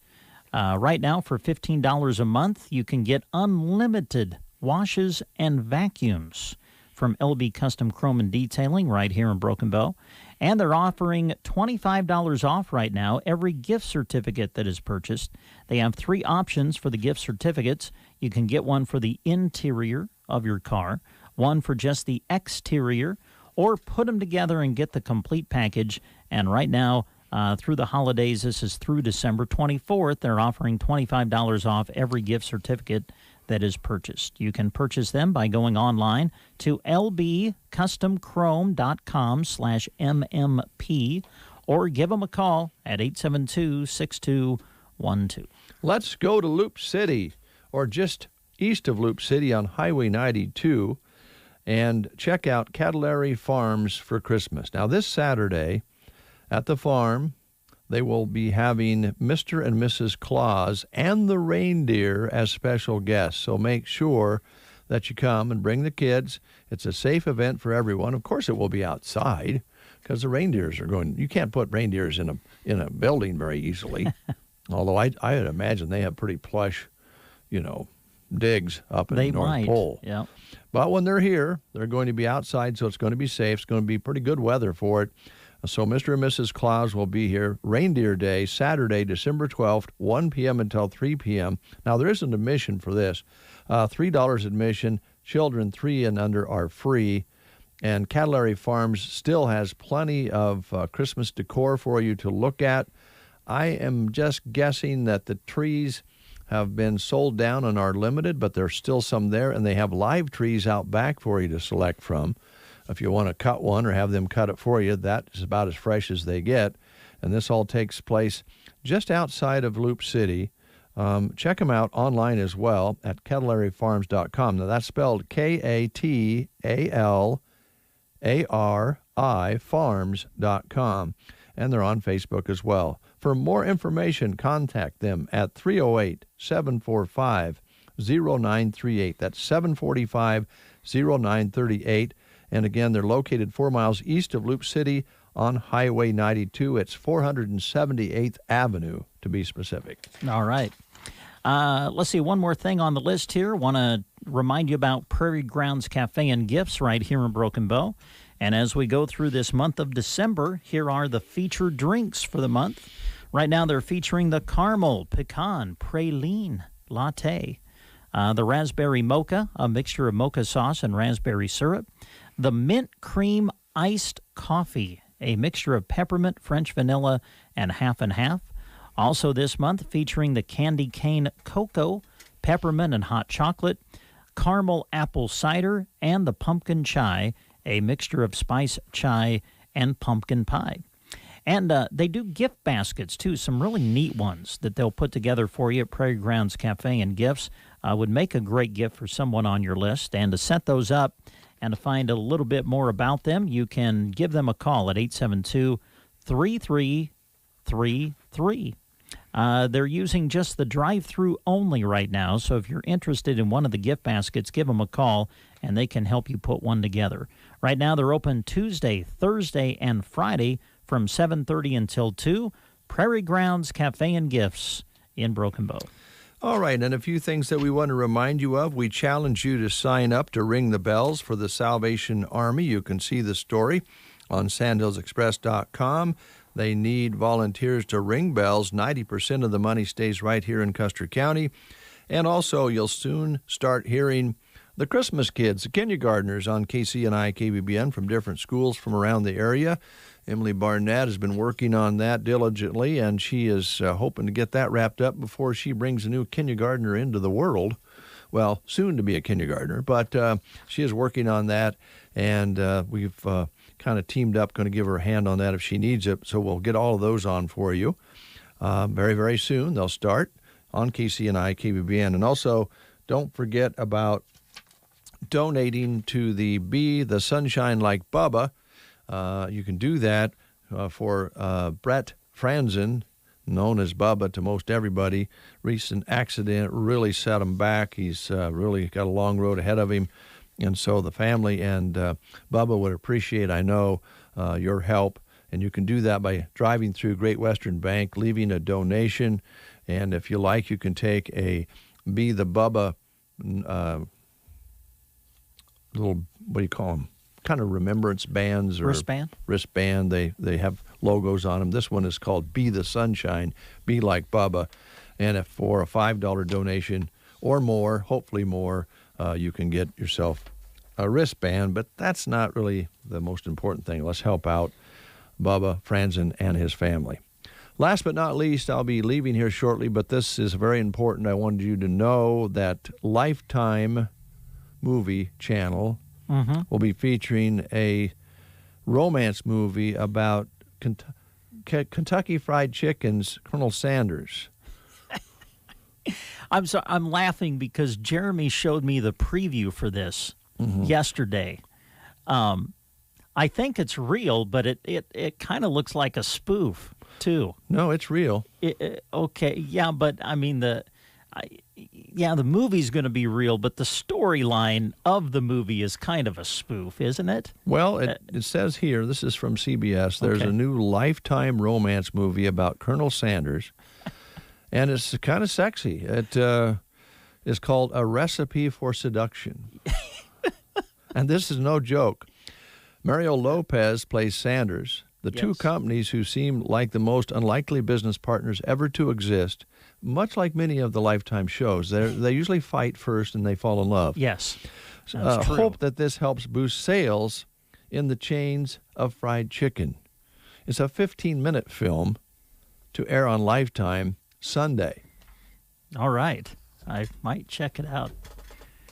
Right now, for $15 a month, you can get unlimited washes and vacuums from LB Custom Chrome and Detailing right here in Broken Bow. And they're offering $25 off right now every gift certificate that is purchased. They have 3 options for the gift certificates. You can get one for the interior of your car, one for just the exterior, or put them together and get the complete package. And right now, through the holidays, this is through December 24th, they're offering $25 off every gift certificate that is purchased. You can purchase them by going online to lbcustomchrome.com/MMP or give them a call at 872-6212. Let's go to Loop City, or just east of Loop City on Highway 92, and check out Cattlary Farms for Christmas. Now, this Saturday at the farm, they will be having Mr. and Mrs. Claus and the reindeer as special guests. So make sure that you come and bring the kids. It's a safe event for everyone. Of course, it will be outside, because the reindeers are going. You can't put reindeers in a building very easily. Although I would imagine they have pretty plush, digs up in the North Pole. Yeah. But when they're here, they're going to be outside, so it's going to be safe. It's going to be pretty good weather for it. So Mr. and Mrs. Claus will be here Reindeer Day, Saturday, December 12th, 1 p.m. until 3 p.m. Now, there is an admission for this. $3 admission. Children 3 and under are free. And Cadillac Farms still has plenty of Christmas decor for you to look at. I am just guessing that the trees have been sold down and are limited, but there's still some there, and they have live trees out back for you to select from. If you want to cut one or have them cut it for you, that is about as fresh as they get. And this all takes place just outside of Loop City. Check them out online as well at CadillariFarms.com. Now, that's spelled Katali Farms.com. And they're on Facebook as well. For more information, contact them at 308-745-0938. That's 745-0938. And again, they're located 4 miles east of Loop City on Highway 92. It's 478th Avenue, to be specific. All right. Let's see, one more thing on the list here. Want to remind you about Prairie Grounds Cafe and Gifts right here in Broken Bow. And as we go through this month of December, here are the featured drinks for the month. Right now, they're featuring the Caramel Pecan Praline Latte, the Raspberry Mocha, a mixture of mocha sauce and raspberry syrup, the Mint Cream Iced Coffee, a mixture of peppermint, French vanilla, and half. Also this month, featuring the Candy Cane Cocoa, peppermint and hot chocolate, caramel apple cider, and the Pumpkin Chai, a mixture of spice chai and pumpkin pie. And they do gift baskets, too, some really neat ones that they'll put together for you at Prairie Grounds Cafe and Gifts. Would make a great gift for someone on your list. And to set those up and to find a little bit more about them, you can give them a call at 872-3333. They're using just the drive-through only right now, so if you're interested in one of the gift baskets, give them a call, and they can help you put one together. Right now, they're open Tuesday, Thursday, and Friday from 7:30 until 2. Prairie Grounds Cafe and Gifts in Broken Bow. All right, and a few things that we want to remind you of. We challenge you to sign up to ring the bells for the Salvation Army. You can see the story on sandhillsexpress.com. They need volunteers to ring bells. 90% of the money stays right here in Custer County. And also, you'll soon start hearing the Christmas kids, the kindergartners on KCNI KBBN from different schools from around the area. Emily Barnett has been working on that diligently, and she is hoping to get that wrapped up before she brings a new kindergartner into the world. Well, soon to be a kindergartner, but she is working on that, and we've kind of teamed up, going to give her a hand on that if she needs it, so we'll get all of those on for you. Very, very soon they'll start on KCNI KBBN. And also, don't forget about donating to the Be the Sunshine Like Bubba. You can do that for Brett Franzen, known as Bubba to most everybody. Recent accident really set him back. He's really got a long road ahead of him. And so the family and Bubba would appreciate, I know, your help. And you can do that by driving through Great Western Bank, leaving a donation. And if you like, you can take a Be the Bubba little, what do you call them? Kind of remembrance bands or wristband. They have logos on them. This one is called Be the Sunshine, Be Like Bubba. And if for a $5 donation or more, hopefully more, you can get yourself a wristband. But that's not really the most important thing. Let's help out Bubba Franzen and his family. Last but not least, I'll be leaving here shortly, but this is very important. I wanted you to know that Lifetime Movie Channel will be featuring a romance movie about Kentucky Fried Chicken's Colonel Sanders. I'm laughing because Jeremy showed me the preview for this yesterday. I think it's real, but it kind of looks like a spoof too. No, it's real. Okay, yeah, but I mean Yeah, the movie's going to be real, but the storyline of the movie is kind of a spoof, isn't it? Well, it says here, this is from CBS, there's a new Lifetime romance movie about Colonel Sanders, and it's kind of sexy. It is called A Recipe for Seduction. And this is no joke. Mario Lopez plays Sanders. The two companies who seem like the most unlikely business partners ever to exist, much like many of the Lifetime shows, they usually fight first and they fall in love. Yes, that's true. Hope that this helps boost sales in the chains of fried chicken. It's a 15-minute film to air on Lifetime Sunday. All right. I might check it out.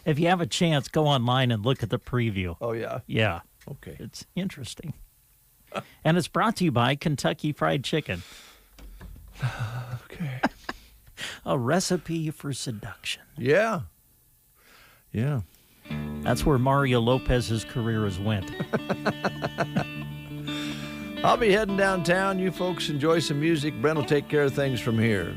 If you have a chance, go online and look at the preview. Oh, yeah? Yeah. Okay. It's interesting. And it's brought to you by Kentucky Fried Chicken. Okay. A recipe for seduction. Yeah. Yeah. That's where Mario Lopez's career has went. I'll be heading downtown. You folks enjoy some music. Brent will take care of things from here.